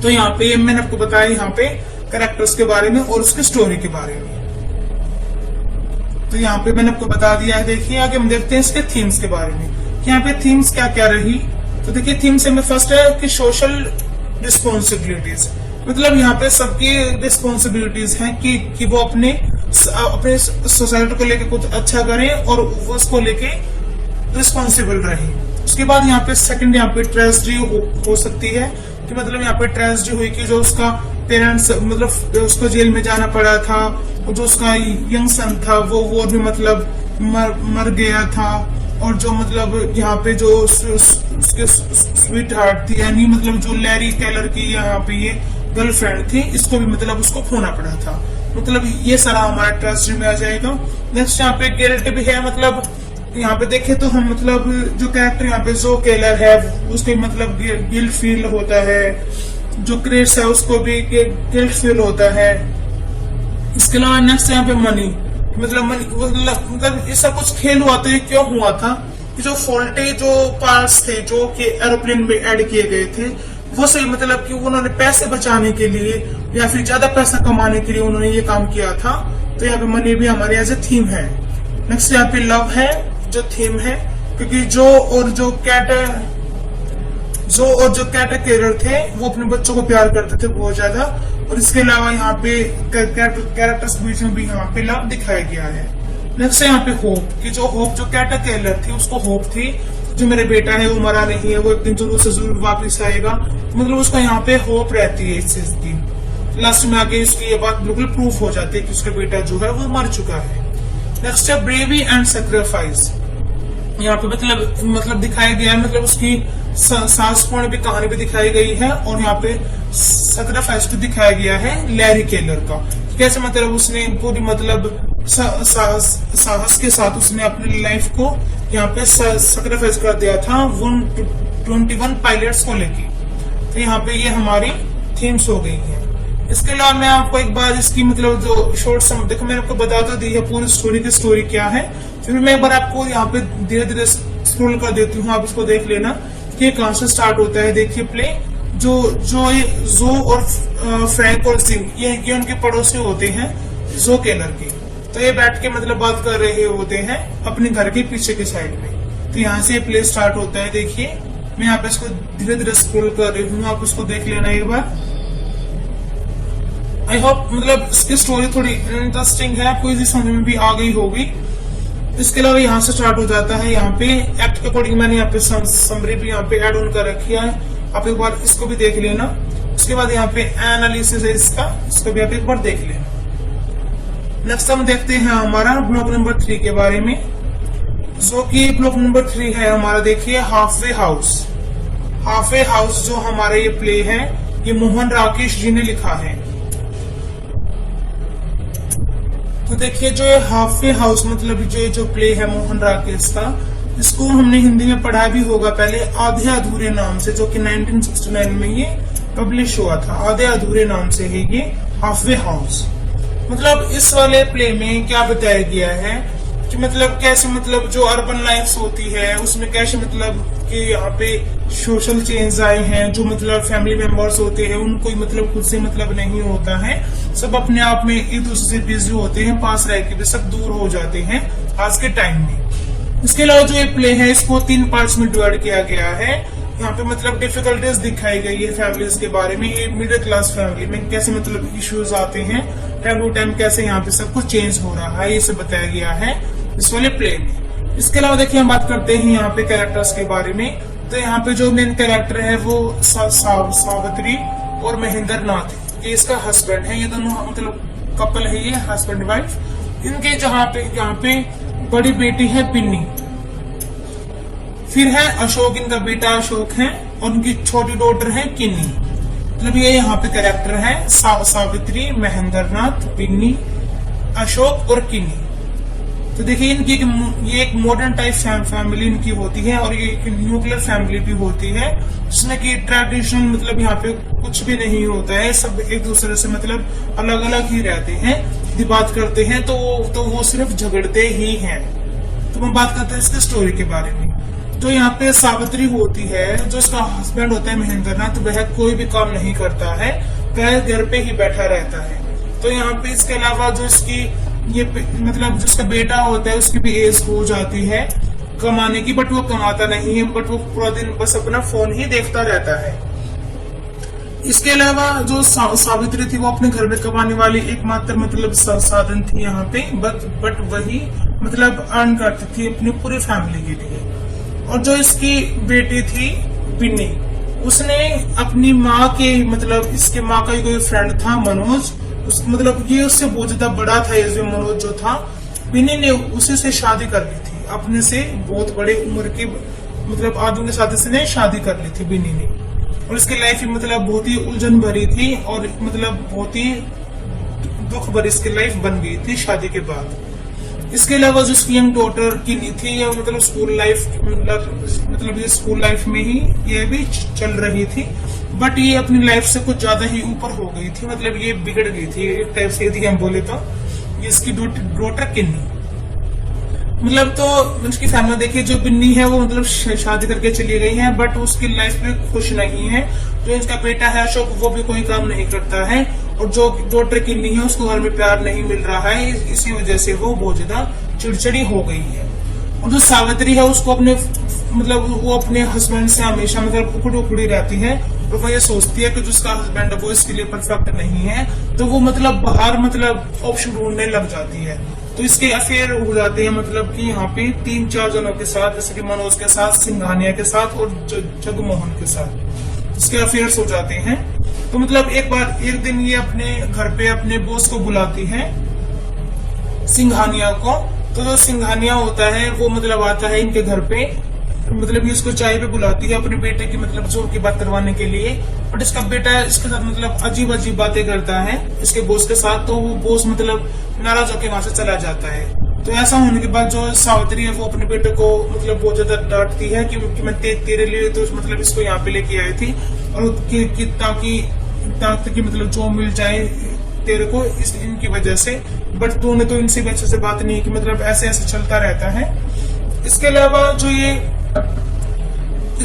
तो यहाँ पे मैंने आपको बताया यहाँ पे कैरेक्टर्स के बारे में और उसकी स्टोरी के बारे में। तो यहाँ पे मैंने आपको बता दिया है। देखिए आगे हम देखते हैं इसके थीम्स के बारे में कि यहाँ पे थीम्स क्या क्या रही। तो देखिए थीम्स में फर्स्ट है कि सोशल रिस्पॉन्सिबिलिटीज, मतलब यहाँ पे सबकी रिस्पॉन्सिबिलिटीज हैं कि वो अपने सोसाइटी को लेके कुछ अच्छा करें और वो उसको लेके रिस्पॉन्सिबल रहे। उसके बाद यहाँ पे सेकंड यहाँ पे ट्रेजेडी हो सकती है कि मतलब यहाँ पे ट्रेजेडी हुई कि जो उसका पेरेंट्स मतलब उसको जेल में जाना पड़ा था, जो उसका यंग सन था वो भी मतलब मर गया था। और जो मतलब यहाँ पे जो उसके स्वीट हार्ट थी, यानी मतलब जो लैरी टेलर की यहाँ पे ये गर्लफ्रेंड थी, इसको भी मतलब उसको खोना पड़ा था। मतलब ये सारा हमारा ट्रेजेडी में आ जाएगा। नेक्स्ट यहाँ पे गिल्ट भी है, मतलब यहाँ पे देखे तो हम मतलब जो कैरेक्टर यहाँ पे जो केलर है उसको मतलब गिल्ट फील होता है, जो क्रिस है उसको भी गिल्ट फील होता है। इसके अलावा नेक्स्ट यहाँ पे मनी, मतलब ये सब कुछ खेल हुआ तो ये क्यों हुआ था कि जो फॉल्टी जो पार्ट्स थे जो कि एरोप्लेन में ऐड किए गए थे वो सही मतलब कि उन्होंने पैसे बचाने के लिए या फिर ज्यादा पैसा कमाने के लिए उन्होंने ये काम किया था। तो यहाँ पे मनी भी हमारे एज ए थीम है। नेक्स्ट यहाँ पे लव है जो थीम है, क्योंकि जो और जो कैरेक्टर थे वो अपने बच्चों को प्यार करते थे बहुत ज्यादा। और इसके अलावा यहाँ पे कैरेक्टर्स बीच में भी यहाँ पे लव दिखाया गया है। नेक्स्ट यहाँ पे होप, कि जो होप जो कैरेक्टर थी उसको होप थी जो मेरे बेटा है वो मरा नहीं है, वो एक दिन जरूर से जरूर वापस आएगा, मतलब उसको यहाँ पे होप रहती है इस चीज की। लास्ट में आके उसकी ये बात बिल्कुल प्रूफ हो जाती है कि उसका बेटा जो है वो मर चुका है। नेक्स्ट है ब्रेवी एंड सेक्रीफाइस, यहाँ पे मतलब दिखाया गया है, मतलब उसकी सासपूर्ण भी कहानी भी दिखाई गई है और यहाँ पे सेक्रीफाइस भी दिखाया गया है लैरी टेलर का, कैसे मतलब उसने पूरी मतलब साहस के साथ उसने अपनी लाइफ को यहाँ पे सेक्रीफाइस कर दिया था 121 पायलट्स को लेके। तो यहाँ पे ये हमारी थीम्स हो गई है। इसके अलावा मैं आपको एक बार इसकी मतलब जो शॉर्ट सम देखो मैंने आपको बता तो दी है पूरी स्टोरी की स्टोरी क्या है, फिर मैं एक बार आपको यहाँ पे धीरे धीरे स्क्रॉल कर देती हूँ, आप इसको देख लेना कि कहाँ से स्टार्ट होता है। देखिए प्ले जो और फ्रैंक और जिम ये उनके पड़ोसी होते हैं जो केलर के, तो ये बैठ के मतलब बात कर रहे होते हैं अपने घर के पीछे के साइड में। तो यहाँ से प्ले स्टार्ट होता है। देखिए मैं यहाँ पे इसको धीरे धीरे स्क्रॉल कर रही हूँ, आप इसको देख लेना एक बार। आई होप मतलब इसकी स्टोरी थोड़ी इंटरेस्टिंग है, आपको इसी समझ में भी आ गई होगी। इसके अलावा यहाँ से स्टार्ट हो जाता है, यहाँ पे एक्ट के अकॉर्डिंग मैंने यहाँ पे समरी भी यहाँ पे एड ऑन कर रखी है, आप एक बार इसको भी देख लेना। उसके बाद यहाँ पे एनालिसिस है इसको भी आप एक बार देख लेना। नेक्स्ट हम देखते हैं हमारा ब्लॉक नंबर 3 के बारे में, जो कि ब्लॉक नंबर 3 है हमारा। देखिए हाफवे हाउस जो हमारा ये प्ले है ये मोहन राकेश जी ने लिखा है। तो देखिए जो ये हाफवे हाउस मतलब जो प्ले है मोहन राकेश का, इसको हमने हिंदी में पढ़ा भी होगा पहले आधे अधूरे नाम से, जो कि 1969 में ये पब्लिश हुआ था। आधे अधूरे नाम से है ये हाफवे हाउस। मतलब इस वाले प्ले में क्या बताया गया है कि मतलब कैसे मतलब जो अर्बन लाइफ होती है उसमें कैसे मतलब कि यहाँ पे सोशल चेंज आए हैं, जो मतलब फैमिली मेंबर्स होते हैं उनको मतलब खुद से मतलब नहीं होता है, सब अपने आप में एक दूसरे से बिजी होते हैं, पास रह के भी सब दूर हो जाते हैं आज के टाइम में। इसके अलावा जो ये प्ले है इसको 3 पार्ट्स में डिवाइड किया गया है। यहाँ पे मतलब डिफिकल्टीज दिखाई गई है फैमिलीज के बारे में, ये मिडिल क्लास फैमिली में कैसे मतलब इश्यूज आते हैं, टाइम टू टाइम कैसे यहाँ पे सब कुछ चेंज हो रहा है, ये सब बताया गया है इस वाले प्ले में। इसके अलावा देखिए हम बात करते हैं यहाँ पे कैरेक्टर्स के बारे में। तो यहाँ पे जो मेन कैरेक्टर है वो सावित्री और महेंद्र नाथ, ये इसका हस्बैंड है, ये दोनों मतलब कपल है, ये हस्बैंड वाइफ। इनके यहाँ पे बड़ी बेटी है पिन्नी, फिर है अशोक, इनका बेटा अशोक है और उनकी छोटी डॉटर है किन्नी। मतलब ये यहाँ पे कैरेक्टर है सावित्री, महेंद्र नाथ, पिन्नी, अशोक और किन्नी। तो देखिए इनकी ये एक मॉडर्न टाइप फैमिली इनकी होती है और ये एक न्यूक्लियर फैमिली भी होती है, जिसमें कि ट्रेडिशनल मतलब यहाँ पे कुछ भी नहीं होता है, सब एक दूसरे से मतलब अलग अलग ही रहते हैं, यदि बात करते हैं तो वो सिर्फ झगड़ते ही हैं। तो हम बात करते हैं इसके स्टोरी के बारे में। जो यहाँ पे सावित्री होती है, जो इसका हस्बैंड होता है महेंद्र नाथ, वह कोई भी काम नहीं करता है, वह घर पे ही बैठा रहता है। तो यहाँ पे इसके अलावा जो इसकी ये मतलब जिसका बेटा होता है उसकी भी एज हो जाती है कमाने की, बट वो कमाता नहीं है, बट वो पूरा दिन बस अपना फोन ही देखता रहता है। इसके अलावा जो सावित्री थी वो अपने घर में कमाने वाली एकमात्र मतलब साधन थी यहाँ पे, बट वही मतलब अर्न करती थी अपनी पूरी फैमिली के लिए। और जो इसकी बेटी थी पिन्नी, उसने अपनी माँ के मतलब इसके माँ का कोई फ्रेंड था मनोज, मतलब ये उससे बहुत ज्यादा बड़ा था, ये मनोज जो था, पिन्नी ने उसी से शादी कर ली थी अपने से बहुत बड़े उम्र के मतलब आदमी के साथ इसने शादी कर ली थी बिन्नी ने। और इसकी लाइफ मतलब बहुत ही उलझन भरी थी और मतलब बहुत ही दुख भरी इसकी लाइफ बन गई थी शादी के बाद। इसके अलावा जो इसकी यंग डॉटर की नी थी ये मतलब स्कूल लाइफ मतलब ये स्कूल लाइफ में ही ये भी चल रही थी, बट ये अपनी लाइफ से कुछ ज्यादा ही ऊपर हो गई थी, मतलब ये बिगड़ गई थी एक टाइप से यदि हम बोले तो। ये इसकी डॉटर किन्नी मतलब तो उसकी फैमिली देखिए, जो बिन्नी है वो मतलब शादी करके चली गई है, बट उसकी लाइफ में खुश नहीं है। जो इसका बेटा है अशोक वो भी कोई काम नहीं करता है, और जो डॉटर किन्नी है उसको घर में प्यार नहीं मिल रहा है, इसी वजह से वो बहुत ज्यादा चिड़चिड़ी हो गई है। और जो सावित्री है उसको अपने मतलब वो अपने हस्बैंड से हमेशा मतलब उखड़ी रहती है, और वो ये सोचती है कि जो उसका हस्बैंड है वो इसके लिए परफेक्ट नहीं है, तो वो मतलब बाहर मतलब ऑप्शन ढूंढने लग जाती है। तो इसके अफेयर हो जाते हैं मतलब कि यहाँ पे 3-4 जनों के साथ, जैसे कि मनोज के साथ, सिंघानिया के साथ और जगमोहन के साथ इसके अफेयर्स हो जाते हैं। तो मतलब एक दिन ये अपने घर पे अपने बॉस को बुलाती है सिंघानिया को। तो जो सिंघानिया होता है वो मतलब आता है इनके घर पे, मतलब ये इसको चाय पे बुलाती है अपने बेटे की मतलब जोर की बात करवाने के लिए, बट इसका बेटा इसके साथ मतलब अजीब अजीब बातें करता है इसके बॉस के साथ। तो वो बॉस मतलब नाराज होकर वहां से चला जाता है। तो ऐसा होने के बाद जो सावित्री है वो अपने बेटे को मतलब बहुत ज्यादा डांटती है कि मैं तेरे लिए तो मतलब इसको यहाँ पे लेके आई थी, और ताकि मतलब जो मिल जाए तेरे को इनकी वजह से, बट तूने तो इनसे भी अच्छे से बात नहीं की, मतलब ऐसे ऐसे चलता रहता है। इसके अलावा जो ये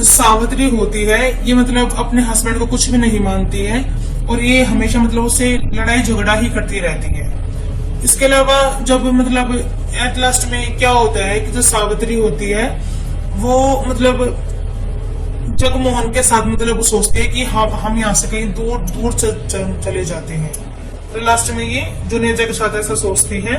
सावित्री होती है ये मतलब अपने हस्बैंड को कुछ भी नहीं मानती है, और ये हमेशा मतलब उससे लड़ाई झगड़ा ही करती रहती है। इसके अलावा जब मतलब एट लास्ट में क्या होता है कि जो सावित्री होती है वो मतलब जगमोहन के साथ मतलब सोचते हैं कि हम यहाँ से कहीं दूर चले जाते हैं। तो लास्ट में ये जुनेजा के साथ ऐसा सोचती है,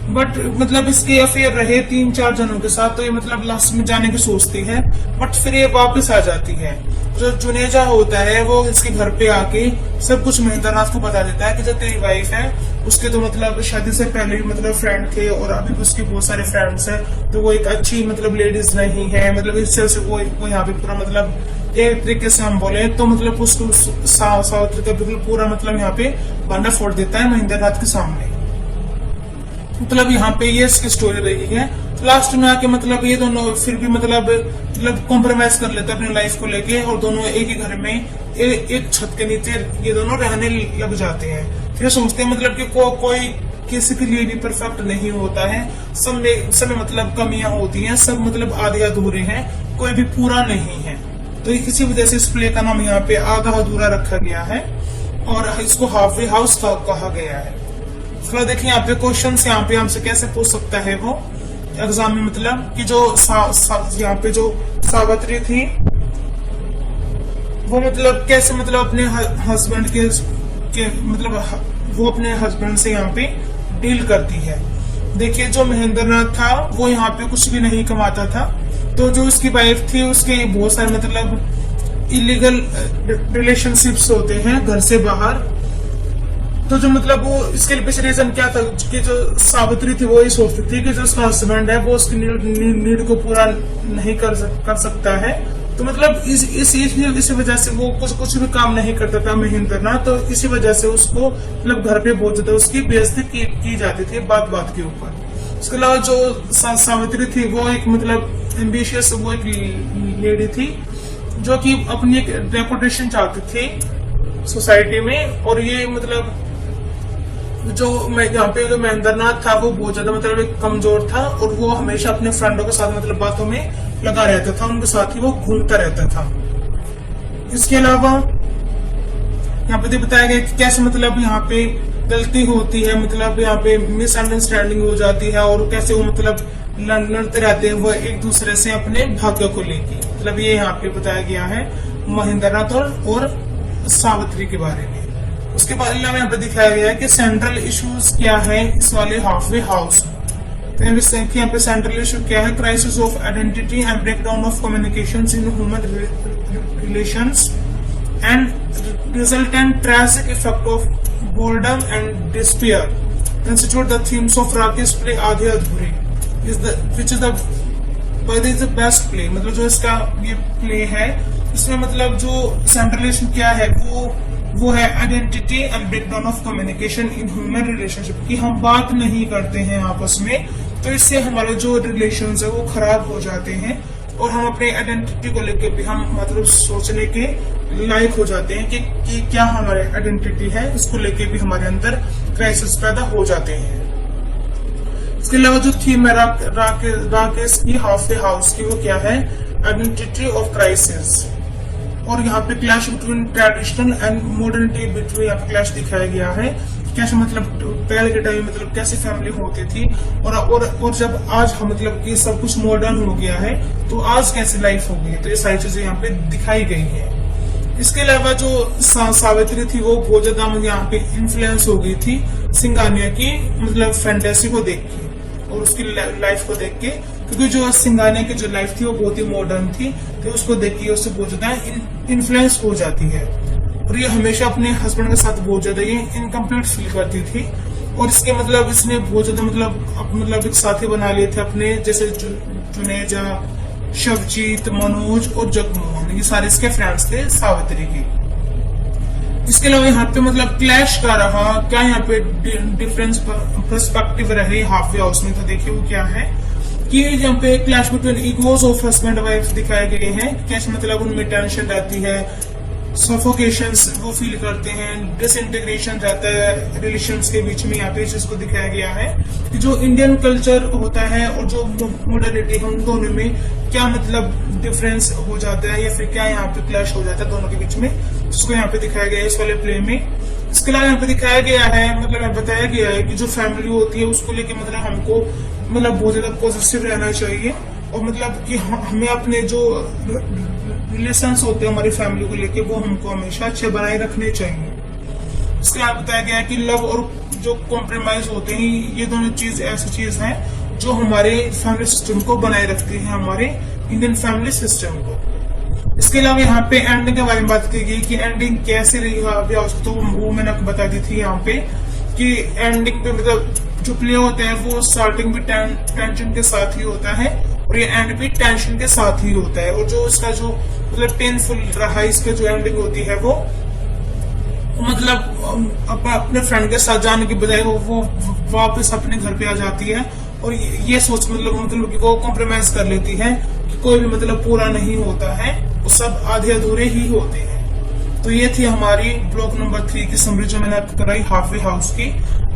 बट मतलब इसके अफेयर रहे 3-4 जनों के साथ, तो ये मतलब लास्ट में जाने की सोचती है, बट फिर ये वापस आ जाती है। जो जुनेजा होता है वो इसके घर पे आके सब कुछ महेंद्रनाथ को बता देता है कि जो तेरी वाइफ है उसके तो मतलब शादी से पहले भी मतलब फ्रेंड थे, और अभी भी उसके बहुत सारे फ्रेंड्स हैं, तो वो एक अच्छी मतलब लेडीज नहीं है, मतलब इस तरह से वो यहाँ पे पूरा मतलब एक तरीके से हम बोले तो मतलब उसको सावित्री का बिल्कुल पूरा मतलब यहाँ पे भांडा फोड़ देता है महेंद्रनाथ के सामने। मतलब यहाँ पे ये इसकी स्टोरी रही है। तो लास्ट में आके मतलब ये दोनों फिर भी मतलब कॉम्प्रोमाइज कर लेते हैं अपनी लाइफ को लेके, और दोनों एक ही घर में एक छत के नीचे ये दोनों रहने लग जाते हैं। फिर सोचते हैं मतलब कि कोई किसी के लिए भी परफेक्ट नहीं होता है, सब में मतलब कमियां होती हैं, सब मतलब आधे अधूरे हैं, कोई भी पूरा नहीं है। तो इसी वजह से इस प्ले का नाम यहाँ पे आधा अधूरा रखा गया है, और इसको हाफ वे हाउस कहा गया है। थोड़ा देखिए यहाँ पे क्वेश्चन यहाँ पे हमसे कैसे पूछ सकता है वो एग्जाम में, मतलब कि जो यहाँ पे जो सावित्री थी वो मतलब कैसे मतलब अपने हस्बैंड के मतलब वो अपने हस्बैंड से यहाँ पे डील करती है। देखिए जो महेंद्रनाथ था वो यहाँ पे कुछ भी नहीं कमाता था, तो जो उसकी वाइफ थी उसके बहुत सारे मतलब इलीगल रिलेशनशिप्स होते हैं घर से बाहर। तो जो मतलब वो इसके पीछे रीजन क्या था कि जो सावित्री थी वो ये सोचती थी कि जो उसका हस्बैंड है वो उसकी नीड को पूरा नहीं कर सकता है, तो मतलब इसी वजह से वो कुछ भी काम नहीं करता था महेंद्रनाथ। तो इसी वजह से उसको मतलब घर पे बहुत ज्यादा उसकी बेइज्जती की जाती थी बात के ऊपर। इसके अलावा जो सावित्री थी वो एक मतलब एम्बिशियस वो एक लेडी थी जो कि अपनी एक रेपुटेशन चाहती थी सोसाइटी में, और ये मतलब जो यहाँ पे जो महेंद्रनाथ था वो बहुत ज्यादा मतलब एक कमजोर था, और वो हमेशा अपने फ्रेंडों के साथ मतलब बातों में लगा रहता था, उनके साथ ही वो घूमता रहता था। इसके अलावा यहाँ पे बताया गया कि कैसे मतलब यहाँ पे गलती होती है, मतलब यहाँ पे मिसअंडरस्टैंडिंग हो जाती है, और कैसे वो मतलब लड़ते रहते हैं वो एक दूसरे से अपने भाग्य को लेके। मतलब ये यहाँ पे बताया गया है महेंद्रनाथ और सावित्री के बारे में। उसके बाद यहाँ पे दिखाया गया है कि सेंट्रल इश्यूज क्या है इस वाले हाफ वे हाउस। तो यहाँ पे सेंट्रल इशू क्या है, crisis of identity and breakdown of communications in human relations and resultant tragic effect of boredom and despair constitute the themes of Rakesh play आधे अधूरे, which is the but is the best play. मतलब जो इसका ये प्ले है इसमें मतलब जो सेंट्रलेशन क्या है वो है identity and breakdown of communication in human relationship, कि हम बात नहीं करते हैं आपस में, तो इससे हमारे जो रिलेशंस है वो खराब हो जाते हैं और हम अपने आइडेंटिटी को लेके भी हम मतलब सोचने के लायक हो जाते हैं कि क्या हमारे आइडेंटिटी है, इसको लेके भी हमारे अंदर क्राइसिस पैदा हो जाते हैं। इसके अलावा जो थीम है राकेश की हाफ द हाउस की, वो क्या है, आइडेंटिटी ऑफ क्राइसिस। और यहाँ पे clash between traditional and modernity between यहाँ पे क्लैश दिखाया गया है। कैसे मतलब पहले के टाइम मतलब कैसे फैमिली होती थी और जब आज हम मतलब कि सब कुछ मॉडर्न हो गया है तो आज कैसे लाइफ हो गई है, तो ये सारी चीजें यहाँ पे दिखाई गई है। इसके अलावा जो सावित्री थी वो बहुत ज्यादा यहाँ पे इन्फ्लुएंस हो गई थी सिंघानिया की मतलब फैंटेसी को देख के और उसकी लाइफ को देख के, क्योंकि जो सिंघानिया की जो लाइफ थी वो बहुत ही मॉडर्न थी, तो उसको देख के उससे बहुत ज्यादा इन्फ्लुएंस हो जाती है। और ये हमेशा अपने हस्बैंड के साथ बहुत ज्यादा ये इनकम्प्लीट फील करती थी और इसके मतलब इसने बहुत ज्यादा मतलब एक साथी बना लिए थे अपने, जैसे जुनेजा, शवजीत, मनोज और जगमोहन, ये सारे इसके फ्रेंड्स थे सावित्री के। इसके अलावा यहाँ पे मतलब क्लैश का रहा क्या, यहाँ पे डिफरेंस पर्सपेक्टिव रहे हाफ वे हाउस में, तो देखिए वो क्या है कि यहाँ पे clash between egos of husband wife दिखाए गए हैं। कैसे मतलब उनमें टेंशन रहती है, सफोकेशंस वो फील करते हैं, डिसइंटीग्रेशन रहता है रिलेशंस के बीच में। यहाँ पे इस चीज को दिखाया गया है कि जो इंडियन कल्चर होता है और जो मॉडर्निटी है उन दोनों में क्या मतलब डिफरेंस हो जाता है या फिर क्या यहाँ पे क्लैश हो जाता है दोनों के बीच में, जिसको यहाँ पे दिखाया गया है इस वाले प्ले में। इसके अलावा यहाँ पे दिखाया गया है मतलब बताया गया है कि जो फैमिली होती है उसको लेके मतलब हमको मतलब बहुत ज्यादा पॉजिटिव रहना चाहिए और मतलब कि हमें अपने जो रिलेशंस होते हैं हमारी फैमिली को लेके वो हमको हमेशा अच्छे बनाए रखने चाहिए। इसके अलावा बताया गया है कि लव और जो कॉम्प्रोमाइज होते हैं ये दोनों चीज ऐसी चीज है जो हमारे फैमिली सिस्टम को बनाए रखती है, हमारे इंडियन फैमिली सिस्टम को। इसके अलावा यहाँ पे एंडिंग के बारे में बात की गई कि एंडिंग कैसे रही है, तो वो मैंने आपको बता दी थी यहाँ पे कि एंडिंग पे मतलब जो प्ले होता है वो स्टार्टिंग भी टेंशन के साथ ही होता है और ये एंड भी टेंशन के साथ ही होता है। और जो इसका जो मतलब पेनफुल रहा इसका जो एंडिंग होती है वो मतलब अपने फ्रेंड के साथ जाने के बजाय वो वापस अपने घर पे आ जाती है और ये सोच मतलब कि वो कॉम्प्रोमाइज कर लेती है कि कोई भी मतलब पूरा नहीं होता है, वो सब आधे अधूरे ही होते हैं। तो ये थी हमारी ब्लॉक नंबर 3 की समरी जो मैंने आपको कराई हाफ वे हाउस की।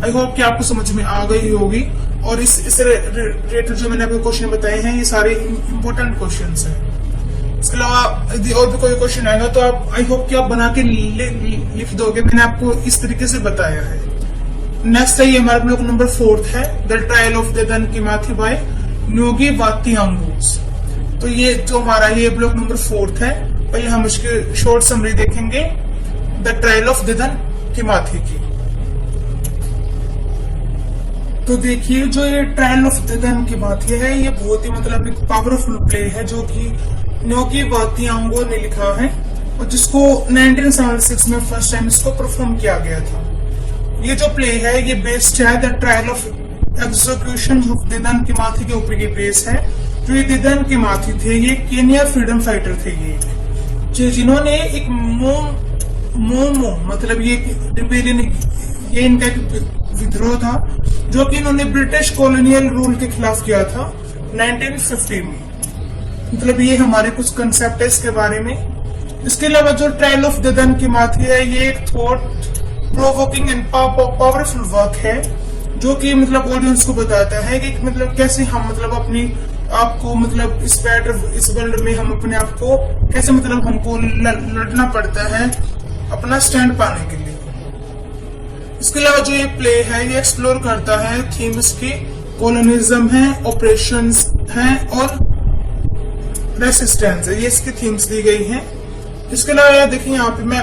आई होप कि आपको समझ में आ गई होगी और इस रिलेटेड जो मैंने आपको क्वेश्चन बताए हैं ये सारे इंपॉर्टेंट क्वेश्चंस हैं। इसके अलावा यदि और भी कोई क्वेश्चन आएगा तो आप आई होप कि आप बना के लिख दोगे, मैंने आपको इस तरीके से बताया है। नेक्स्ट है ये हमारा ब्लॉक नंबर 4 है, the trial of Dedan Kimathi by Ngugi wa Thiong'o. तो ये जो हमारा ये ब्लॉक नंबर 4 है, पहले हम इसकी शॉर्ट समरी देखेंगे द ट्रायल ऑफ ददन किमाथी की। तो देखिए जो ये ट्रायल ऑफ ददन किमाथी है ये बहुत ही मतलब एक पावरफुल प्ले है जो कि न्योगी वातियांगो ने लिखा है और जिसको 1976 में फर्स्ट टाइम इसको परफॉर्म किया गया था। ये जो प्ले है ये बेस्ड है the trial of execution of Dedan Kimathi के ऊपर ये बेस है। जो ये ददन किमाथी थे ये केनिया फ्रीडम फाइटर थे, ये जिन्होंने एक मोमो मतलब ये रिबेलियन ये इनका विद्रोह था जो कि इन्होंने ब्रिटिश कॉलोनियल रूल के खिलाफ किया था 1950 में। मतलब ये हमारे कुछ कंसेप्ट है इसके बारे में। इसके अलावा जो ट्रायल ऑफ ददन किमाथी है ये एक thought provoking and powerful work है जो कि मतलब ऑडियंस को बताता है कि मतलब कैसे हम मतलब अपनी आपको मतलब इस वर्ल्ड में हम अपने आप को कैसे मतलब हमको लड़ना पड़ता है अपना स्टैंड पाने के लिए। इसके अलावा जो ये प्ले है ये एक्सप्लोर करता है थीम्स की, कॉलोनिज्म है, ऑपरेशंस है और रेसिस्टेंस है, ये इसकी थीम्स दी गई हैं। इसके अलावा देखिए यहाँ पे मैं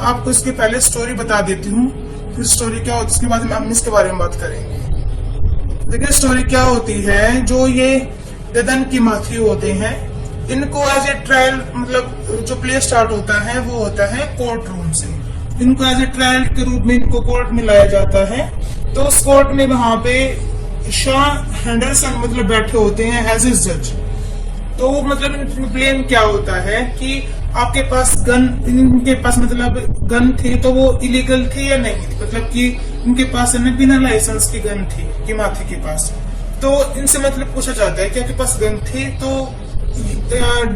आपको इसके पहले स्टोरी बता देती हूँ, फिर स्टोरी क्या होती है इसके बाद हम इसके बारे में बात करेंगे। देखिए स्टोरी क्या होती है, जो ये ददन किमाथी होते हैं इनको एज ए ट्रायल मतलब जो प्ले स्टार्ट होता है वो होता है कोर्ट रूम से। इनको एज ए ट्रायल के रूप में इनको कोर्ट में लाया जाता है। तो उस कोर्ट में वहां पे शाह हेंडरसन मतलब बैठे होते हैं एज ए जज। तो मतलब इनका ब्लेम क्या होता है कि आपके पास गन, इनके पास मतलब गन थे तो वो इलीगल थे या नहीं, मतलब कि इनके पास है ना बिना लाइसेंस की गन थी किमाथी के पास। तो इनसे मतलब पूछा जाता है कि आपके पास गन थी तो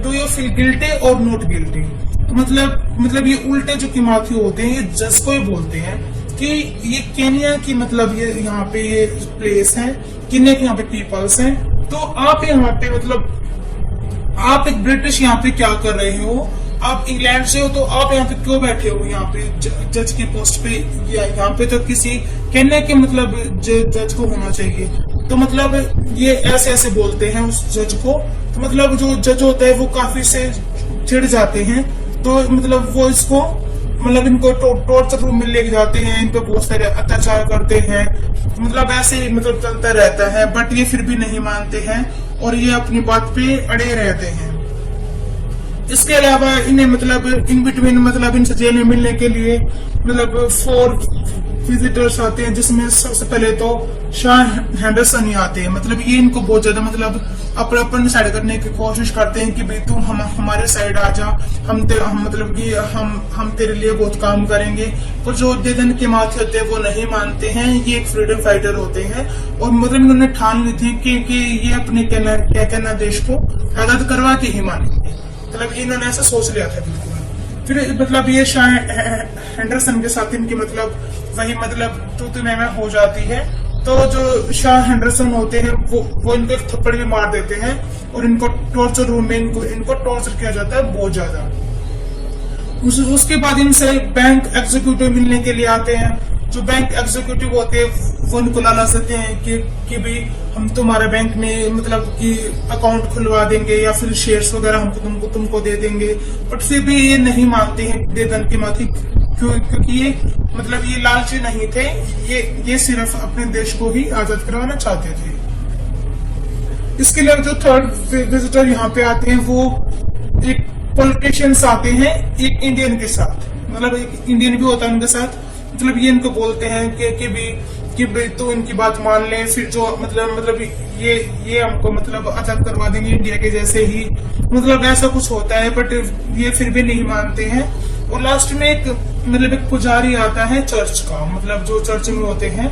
डू यू फील गिल्टी और नॉट गिल्टी। तो मतलब ये उल्टे जो किमाथी होते हैं ये जज को ही बोलते हैं कि ये केनिया की मतलब ये यहाँ पे ये प्लेस है, केनिया के यहाँ पे पीपल्स हैं, तो आप यहाँ पे मतलब आप एक ब्रिटिश यहाँ पे क्या कर रहे हो, आप इंग्लैंड से हो तो आप यहाँ पे क्यों बैठे हो यहाँ पे जज की पोस्ट पे, यहाँ पे तो किसी केनिया के मतलब जज को होना चाहिए। तो मतलब ये ऐसे ऐसे बोलते हैं उस जज को। तो मतलब जो जज होता है वो काफी से चिढ़ जाते हैं, तो मतलब वो इसको मतलब इनको टॉर्चर रूम में लेके जाते हैं, इन पे बहुत सारे अत्याचार करते हैं, मतलब ऐसे ही मतलब चलता रहता है। बट ये फिर भी नहीं मानते हैं और ये अपनी बात पे अड़े रहते हैं। इसके अलावा इन्हें मतलब इन बिटवीन मतलब इनसे जेल में मिलने के लिए मतलब 4 विजिटर्स आते हैं, जिसमें सबसे पहले तो शाह हेंडरसन ही आते हैं। मतलब ये इनको बहुत ज्यादा मतलब अपन डिसाइड करने की कोशिश करते हैं कि भाई तू हमारे साइड आ जा, हम मतलब कि हम तेरे लिए बहुत काम करेंगे। पर जो देदन के माथे होते हैं वो नहीं मानते हैं, ये एक फ्रीडम फाइटर होते हैं और मतलब इन्होंने ठान ली थी कि ये अपने कहना देश को आजाद करवा के ही मानेंगे। मतलब इन्होंने ऐसा सोच लिया था बिल्कुल। फिर मतलब ये शाह हेंडरसन के साथ इनकी मतलब वही मतलब तू मैं हो जाती है। तो जो शाह हेंडरसन होते हैं वो इनको एक थप्पड़ भी मार देते हैं और इनको टॉर्चर रूम में इनको टॉर्चर किया जाता है बहुत ज्यादा। उसके बाद इनसे बैंक एग्जीक्यूटिव मिलने के लिए आते हैं। जो बैंक एग्जीक्यूटिव होते हैं वो इनको लालच देते हैं कि भाई हम तुम्हारे बैंक में मतलब कि अकाउंट खुलवा देंगे या फिर शेयर्स वगैरह हमको तुमको दे देंगे। बट फिर भी ये नहीं मानते हैं देदन के माथी, क्योंकि ये मतलब ये लालची नहीं थे, ये सिर्फ अपने देश को ही आजाद करवाना चाहते थे। इसके लिए जो थर्ड विजिटर यहाँ पे आते हैं वो एक पॉलिटिशियंस आते हैं एक इंडियन के साथ, मतलब एक इंडियन भी होता है उनके साथ। मतलब ये इनको बोलते हैं कि भाई तो इनकी बात मान ले, फिर जो मतलब ये हमको मतलब आजाद करवा देंगे इंडिया के जैसे ही, मतलब ऐसा कुछ होता है। बट ये फिर भी नहीं मानते हैं। और लास्ट में एक पुजारी आता है चर्च का, मतलब जो चर्च में होते हैं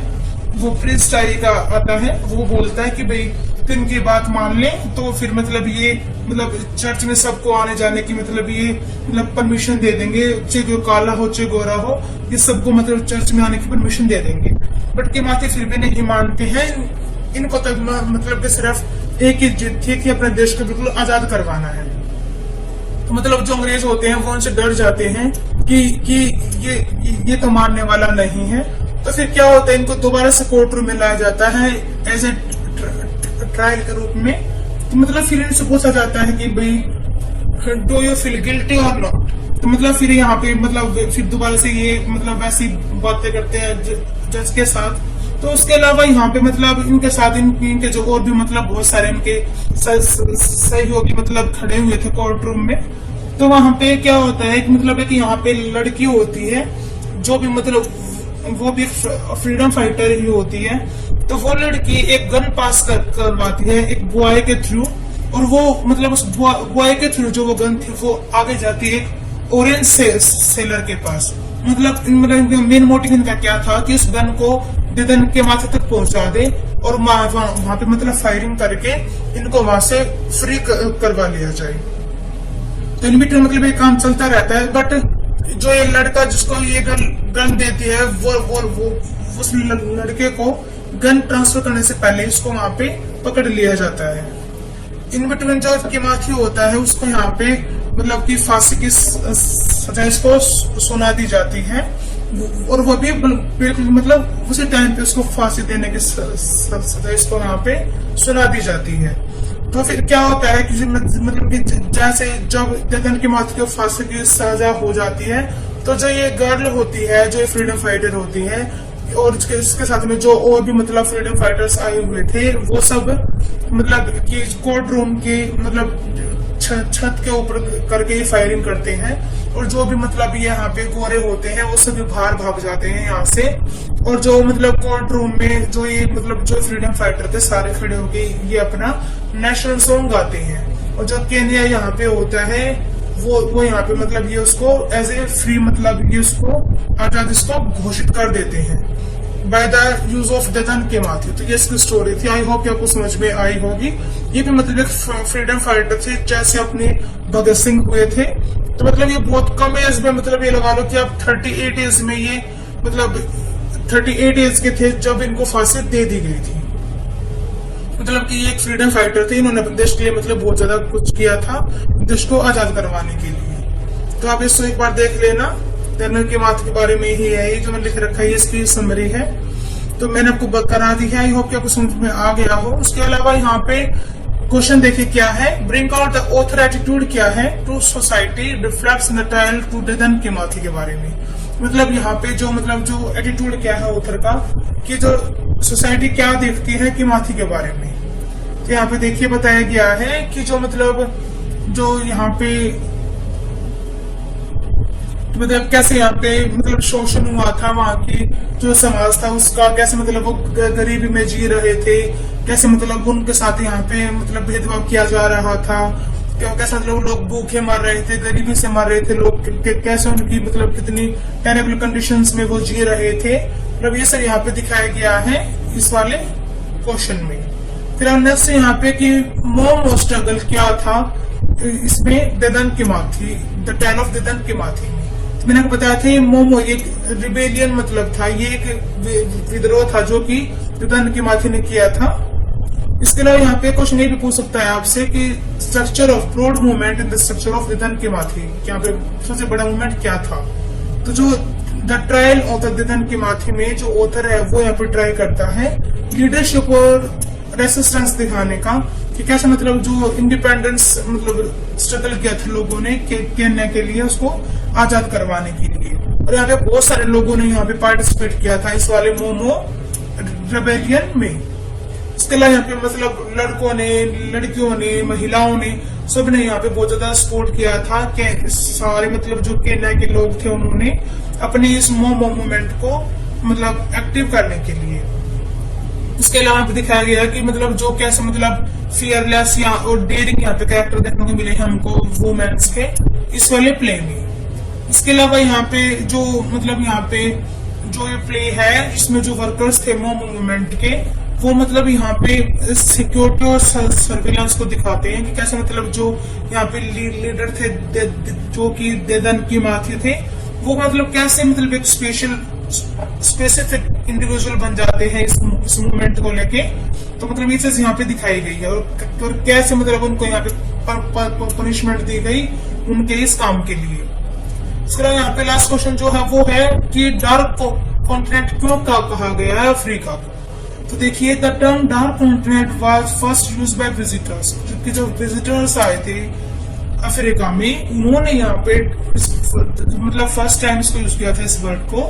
वो प्रीस्ट टाइप का आता है, वो बोलता है कि भाई इनकी बात मान ले तो फिर मतलब ये मतलब चर्च में सबको आने जाने की मतलब ये मतलब परमिशन दे देंगे, चाहे जो काला हो चाहे गोरा हो, ये सबको मतलब चर्च में आने की परमिशन दे देंगे। बट के माथे फिर भी नहीं मानते हैं। इनको तक मतलब कि सिर्फ एक ही जिद थी कि अपने देश को बिल्कुल आजाद करवाना है। तो मतलब जो अंग्रेज होते हैं वो उनसे डर जाते हैं कि ये तो मानने वाला नहीं है। तो फिर क्या होता है, इनको दोबारा से कोर्ट रूम में लाया जाता है एज ए ट्रायल के रूप में। तो मतलब फिर इनसे पूछा जाता है कि भाई डू यू फील गिल्टी और नॉट। तो मतलब फिर यहाँ पे मतलब फिर दोबारा से ये मतलब वैसी बातें करते हैं जज के साथ। तो उसके अलावा यहाँ पे मतलब इनके साथ इनके जो और भी मतलब बहुत सारे इनके सहयोगी मतलब खड़े हुए थे कोर्ट रूम में। तो वहां पे क्या होता है कि मतलब एक यहाँ पे लड़की होती है जो भी मतलब वो भी फ्रीडम फाइटर ही होती है। तो वो लड़की एक गन पास करवाती है एक बॉय के थ्रू, और वो मतलब उस बॉय के थ्रू जो वो गन थी वो आगे जाती है ऑरेंज सेलर के पास। मतलब मेन मोटिव इनका क्या था कि उस गन को देदन के माथे तक पहुंचा दे और वहां पे मतलब फायरिंग करके इनको वहां से फ्री करवा लिया जाए। तो इन बिटवीन मतलब ये काम चलता रहता है। बट जो ये लड़का जिसको ये गन देती है वो उस लड़के को गन ट्रांसफर करने से पहले इसको वहां पे पकड़ लिया जाता है। इन बिटवीन जो किमाथी होता है उसको यहाँ पे मतलब कि फांसी की सजा इसको सुना दी जाती है, और वो भी बिल्कुल मतलब उसी टाइम पे उसको फांसी देने की सजा इसको यहाँ पे सुना दी जाती है। तो फिर क्या होता है कि मतलब कि जैसे जब देदन की माथे को फांसी की सजा हो जाती है तो जो ये गर्ल होती है जो ये फ्रीडम फाइटर होती है और इसके साथ में जो और भी मतलब फ्रीडम फाइटर्स आए हुए थे वो सब मतलब कि कोर्ट रूम की मतलब छत के ऊपर करके ही फायरिंग करते हैं। और जो भी मतलब ये यहाँ पे गोरे होते हैं वो सभी बाहर भाग जाते हैं यहाँ से। और जो मतलब कोर्ट रूम में जो ये मतलब जो फ्रीडम फाइटर थे सारे खड़े होके ये अपना नेशनल सॉन्ग गाते हैं। और जो केन्या यहाँ पे होता है वो यहाँ पे मतलब ये उसको एज ए फ्री मतलब ये उसको आजाद इसको घोषित कर देते हैं by the use of Dadan के माथे। तो ये इसकी स्टोरी थी। आई होप आपको समझ में आई होगी। ये भी मतलब एक फ्रीडम फाइटर थे जैसे अपने भगत सिंह हुए थे। तो मतलब ये बहुत कम एज में मतलब ये लगा लो कि आप 38 एज में ये मतलब 38 एज के थे जब इनको फांसी दे दी गई थी। मतलब कि ये एक फ्रीडम फाइटर थे। इन्होंने अपने देश के लिए मतलब बहुत ज्यादा कुछ किया था देश को आजाद करवाने के लिए। तो आप इसको एक बार देख लेना। ददन के माथे के बारे में ही है ये जो मैंने लिख रखा है, इसकी समरी है। तो मैंने आपको करा दी है। आई होप कि आपको समझ में आ गया हो। उसके अलावा यहाँ पे क्वेश्चन देखिए क्या है। Bring out the author attitude क्या है to society reflects in the trial to Dadan के माथे के बारे में। मतलब यहाँ पे जो मतलब जो एटीट्यूड क्या है ऑथर का कि जो सोसाइटी क्या देखती है कि माथी के बारे में। तो यहाँ पे देखिए बताया गया है कि जो मतलब जो यहाँ पे मतलब कैसे यहाँ पे मतलब शोषण हुआ था वहां की जो समाज था उसका, कैसे मतलब वो गरीबी में जी रहे थे, कैसे मतलब उनके साथ यहाँ पे मतलब भेदभाव किया जा रहा था, कैसे मतलब लोग भूखे मर रहे थे, गरीबी से मर रहे थे लोग, कैसे उनकी मतलब कितनी टेरेबल कंडीशंस में वो जी रहे थे। मतलब ये सब यहाँ पे दिखाया गया है इस वाले क्वेश्चन में। फिर हम नेक्स्ट यहाँ पे कि मोमो स्ट्रगल क्या था इसमें ददन की माथी, द टेल ऑफ ददन की माथी में। तो मैंने आपको बताया था ये मोमो एक रिबेलियन मतलब था, ये एक विद्रोह था जो कि ददन की माथी ने किया था। इसके अलावा यहाँ पे क्वेश्चन ये भी पूछ सकता है आपसे कि structure of broad movement in the structure of Dadan की माथी, यहाँ पे सबसे बड़ा मूवमेंट क्या था। तो जो the trial of the Dadan की माथी में जो ऑथर है वो यहाँ पे ट्राई करता है लीडरशिप और रेसिस्टेंस दिखाने का कि कैसे मतलब जो इंडिपेंडेंस मतलब स्ट्रगल किया था लोगों ने केन्या के लिए उसको आजाद करवाने के लिए। और यहाँ पे बहुत सारे लोगों ने यहाँ पे पार्टिसिपेट किया था इस वाले मोमो रेबेलियन में। इसके अलावा यहाँ पे मतलब लड़कों ने, लड़कियों ने, महिलाओं ने सब ने यहाँ पे बहुत ज्यादा सपोर्ट किया था कि सारे मतलब जो केन्या के लोग थे उन्होंने अपने इस मोमो मूवमेंट को मतलब एक्टिव करने के लिए। इसके अलावा यहाँ पे दिखाया गया कि मतलब जो कैसे मतलब फियरलेस या और डेयरिंग यहाँ पे कैरेक्टर देखने को मिले हैं हमको वुमेन्स के इस वाले प्ले में। इसके अलावा यहाँ पे जो मतलब यहाँ पे जो ये प्ले है इसमें जो वर्कर्स थे मोमो मूवमेंट के वो मतलब यहाँ पे सिक्योरिटी और सर्विलांस को दिखाते हैं कि कैसे मतलब जो यहाँ पे लीडर थे जो कि ददन की माथी थे वो मतलब कैसे मतलब एक स्पेसिफिक इंडिविजुअल बन जाते हैं इस मूवमेंट को लेके। तो मतलब ये चीज यहाँ पे दिखाई गई है और कैसे मतलब उनको यहाँ पे पनिशमेंट दी गई उनके इस काम के लिए। इसके अलावा यहाँ पे लास्ट क्वेश्चन जो है वो है कि डार्क कॉन्टिनेंट क्यों कहा गया है अफ्रीका को। तो देखिए the term dark continent was first used by visitors, क्योंकि जब विजिटर्स आए थे अफ्रीका में उन्होंने यहाँ पे मतलब फर्स्ट टाइम इसको यूज किया था इस वर्ड को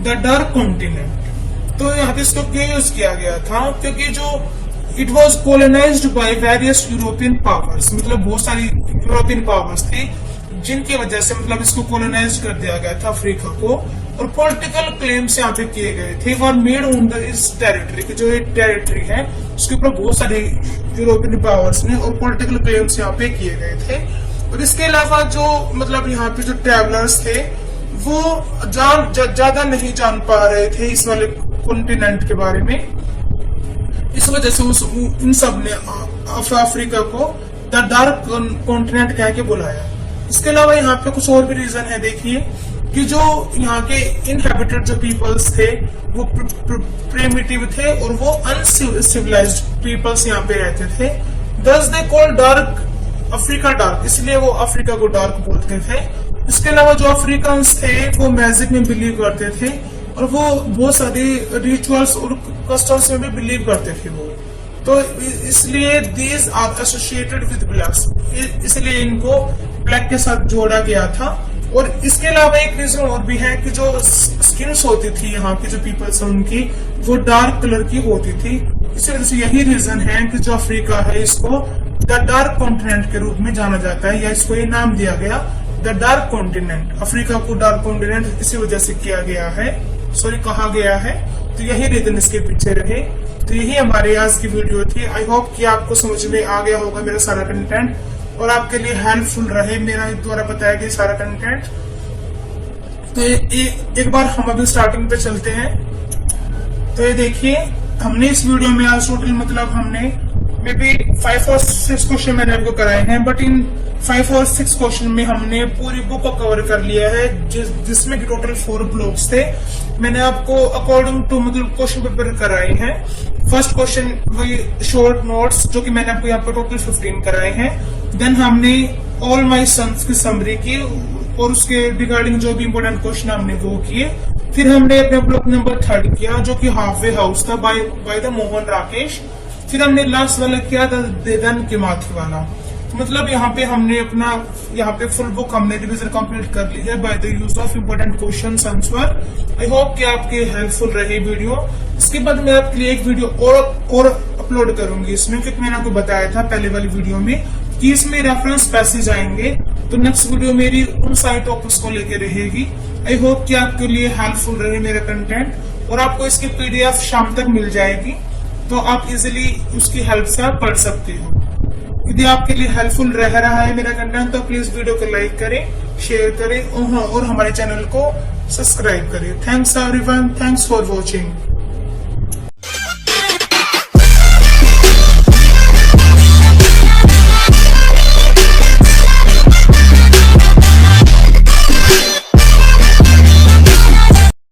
द डार्क कॉन्टिनेंट। तो यहाँ पे इसको क्यों यूज किया गया था क्योंकि जो it was colonised by various European powers, मतलब बहुत सारी यूरोपियन पावर्स थी जिनकी वजह से मतलब इसको कोलोनाइज कर दिया गया था अफ्रीका को। और पॉलिटिकल क्लेम्स यहाँ पे किए गए थे वर मेड ऑन द इस टेरिटरी की जो ये टेरिटरी है उसके ऊपर बहुत सारे यूरोपियन पावर्स ने और पॉलिटिकल क्लेम्स यहाँ पे किए गए थे। और इसके अलावा जो मतलब यहाँ पे जो ट्रैवलर्स थे वो ज्यादा नहीं जान पा रहे थे इस वाले कॉन्टिनेंट के बारे में, इस वजह से इन सब ने अफ्रीका को द डार्क कॉन्टिनेंट कह के बुलाया। इसके अलावा यहाँ पे कुछ और भी रीजन है। देखिए कि जो यहाँ के इनहेबिटेड जो पीपल्स थे वो प्रिमिटिव थे और वो अनसिविलाइज्ड पीपल्स यहाँ पे रहते थे। दस they call dark Africa dark, इसलिए वो अफ्रीका को डार्क बोलते थे। इसके अलावा जो अफ्रीकन्स थे वो मैजिक में बिलीव करते थे और वो बहुत सारे रिचुअल्स और कस्टम्स में भी बिलीव करते थे वो। तो इसलिए these are associated with black, इसलिए इनको ब्लैक के साथ जोड़ा गया था। और इसके अलावा एक रीजन और भी है कि जो स्किन्स होती थी यहाँ की जो पीपल्स है उनकी वो डार्क कलर की होती थी। इसी वजह से यही रीजन है कि जो अफ्रीका है इसको द डार्क कॉन्टिनेंट के रूप में जाना जाता है या इसको ये नाम दिया गया द डार्क कॉन्टिनेंट, अफ्रीका को डार्क कॉन्टिनेंट इसी वजह से कहा गया है। तो यही रीजन इसके पीछे रहे। तो यही हमारी आज की वीडियो थी। आई होप कि आपको समझ में आ गया होगा मेरा सारा कंटेंट और आपके लिए हेल्पफुल रहे मेरा द्वारा बताया गया सारा कंटेंट। तो एक बार हम अभी स्टार्टिंग पे चलते हैं। तो ये देखिए, हमने इस वीडियो में आज टोटल मतलब हमने मे बी 5 और 6 क्वेश्चन मैंने आपको कराए हैं, बट इन 5 और 6 क्वेश्चन में हमने पूरी बुक को कवर कर लिया है, जिसमें कि टोटल 4 ब्लॉक्स थे। मैंने आपको अकॉर्डिंग टू मतलब क्वेश्चन पेपर कराए हैं। फर्स्ट क्वेश्चन वही शॉर्ट नोट्स जो कि मैंने आपको यहाँ पर टोटल 15 कराए हैं। देन हमने ऑल माई सन्स की समरी की और उसके रिगार्डिंग जो भी इम्पोर्टेंट क्वेश्चन हमने वो किए। फिर हमने अपने ब्लॉक नंबर 3 किया जो कि हाफ वे हाउस था बाय द मोहन राकेश। फिर हमने लास्ट वाला किया था देदन के माथी वाला। तो मतलब यहाँ पे हमने अपना फुल बुक हमने रिवीजन कंप्लीट कर ली है by the use of important question answer. I hope कि आपके हेल्पफुल रहे वीडियो। इसके बाद मैं आपके लिए एक वीडियो और अपलोड करूंगी इसमें, क्योंकि मैंने आपको बताया था पहले वाली वीडियो में कि इसमें रेफरेंस पैसेज आएंगे। तो नेक्स्ट वीडियो मेरी उन सारे टॉपिक्स को लेकर रहेगी। आई होप कि आपके लिए हेल्पफुल रहे मेरा कंटेंट और आपको इसकी PDF शाम तक मिल जाएगी, तो आप इजीली उसकी हेल्प से आप पढ़ सकते हो। यदि आपके लिए हेल्पफुल रह रहा है मेरा कंटेंट तो प्लीज वीडियो को लाइक करें, शेयर करें और हमारे चैनल को सब्सक्राइब करें। Thanks everyone, thanks for watching.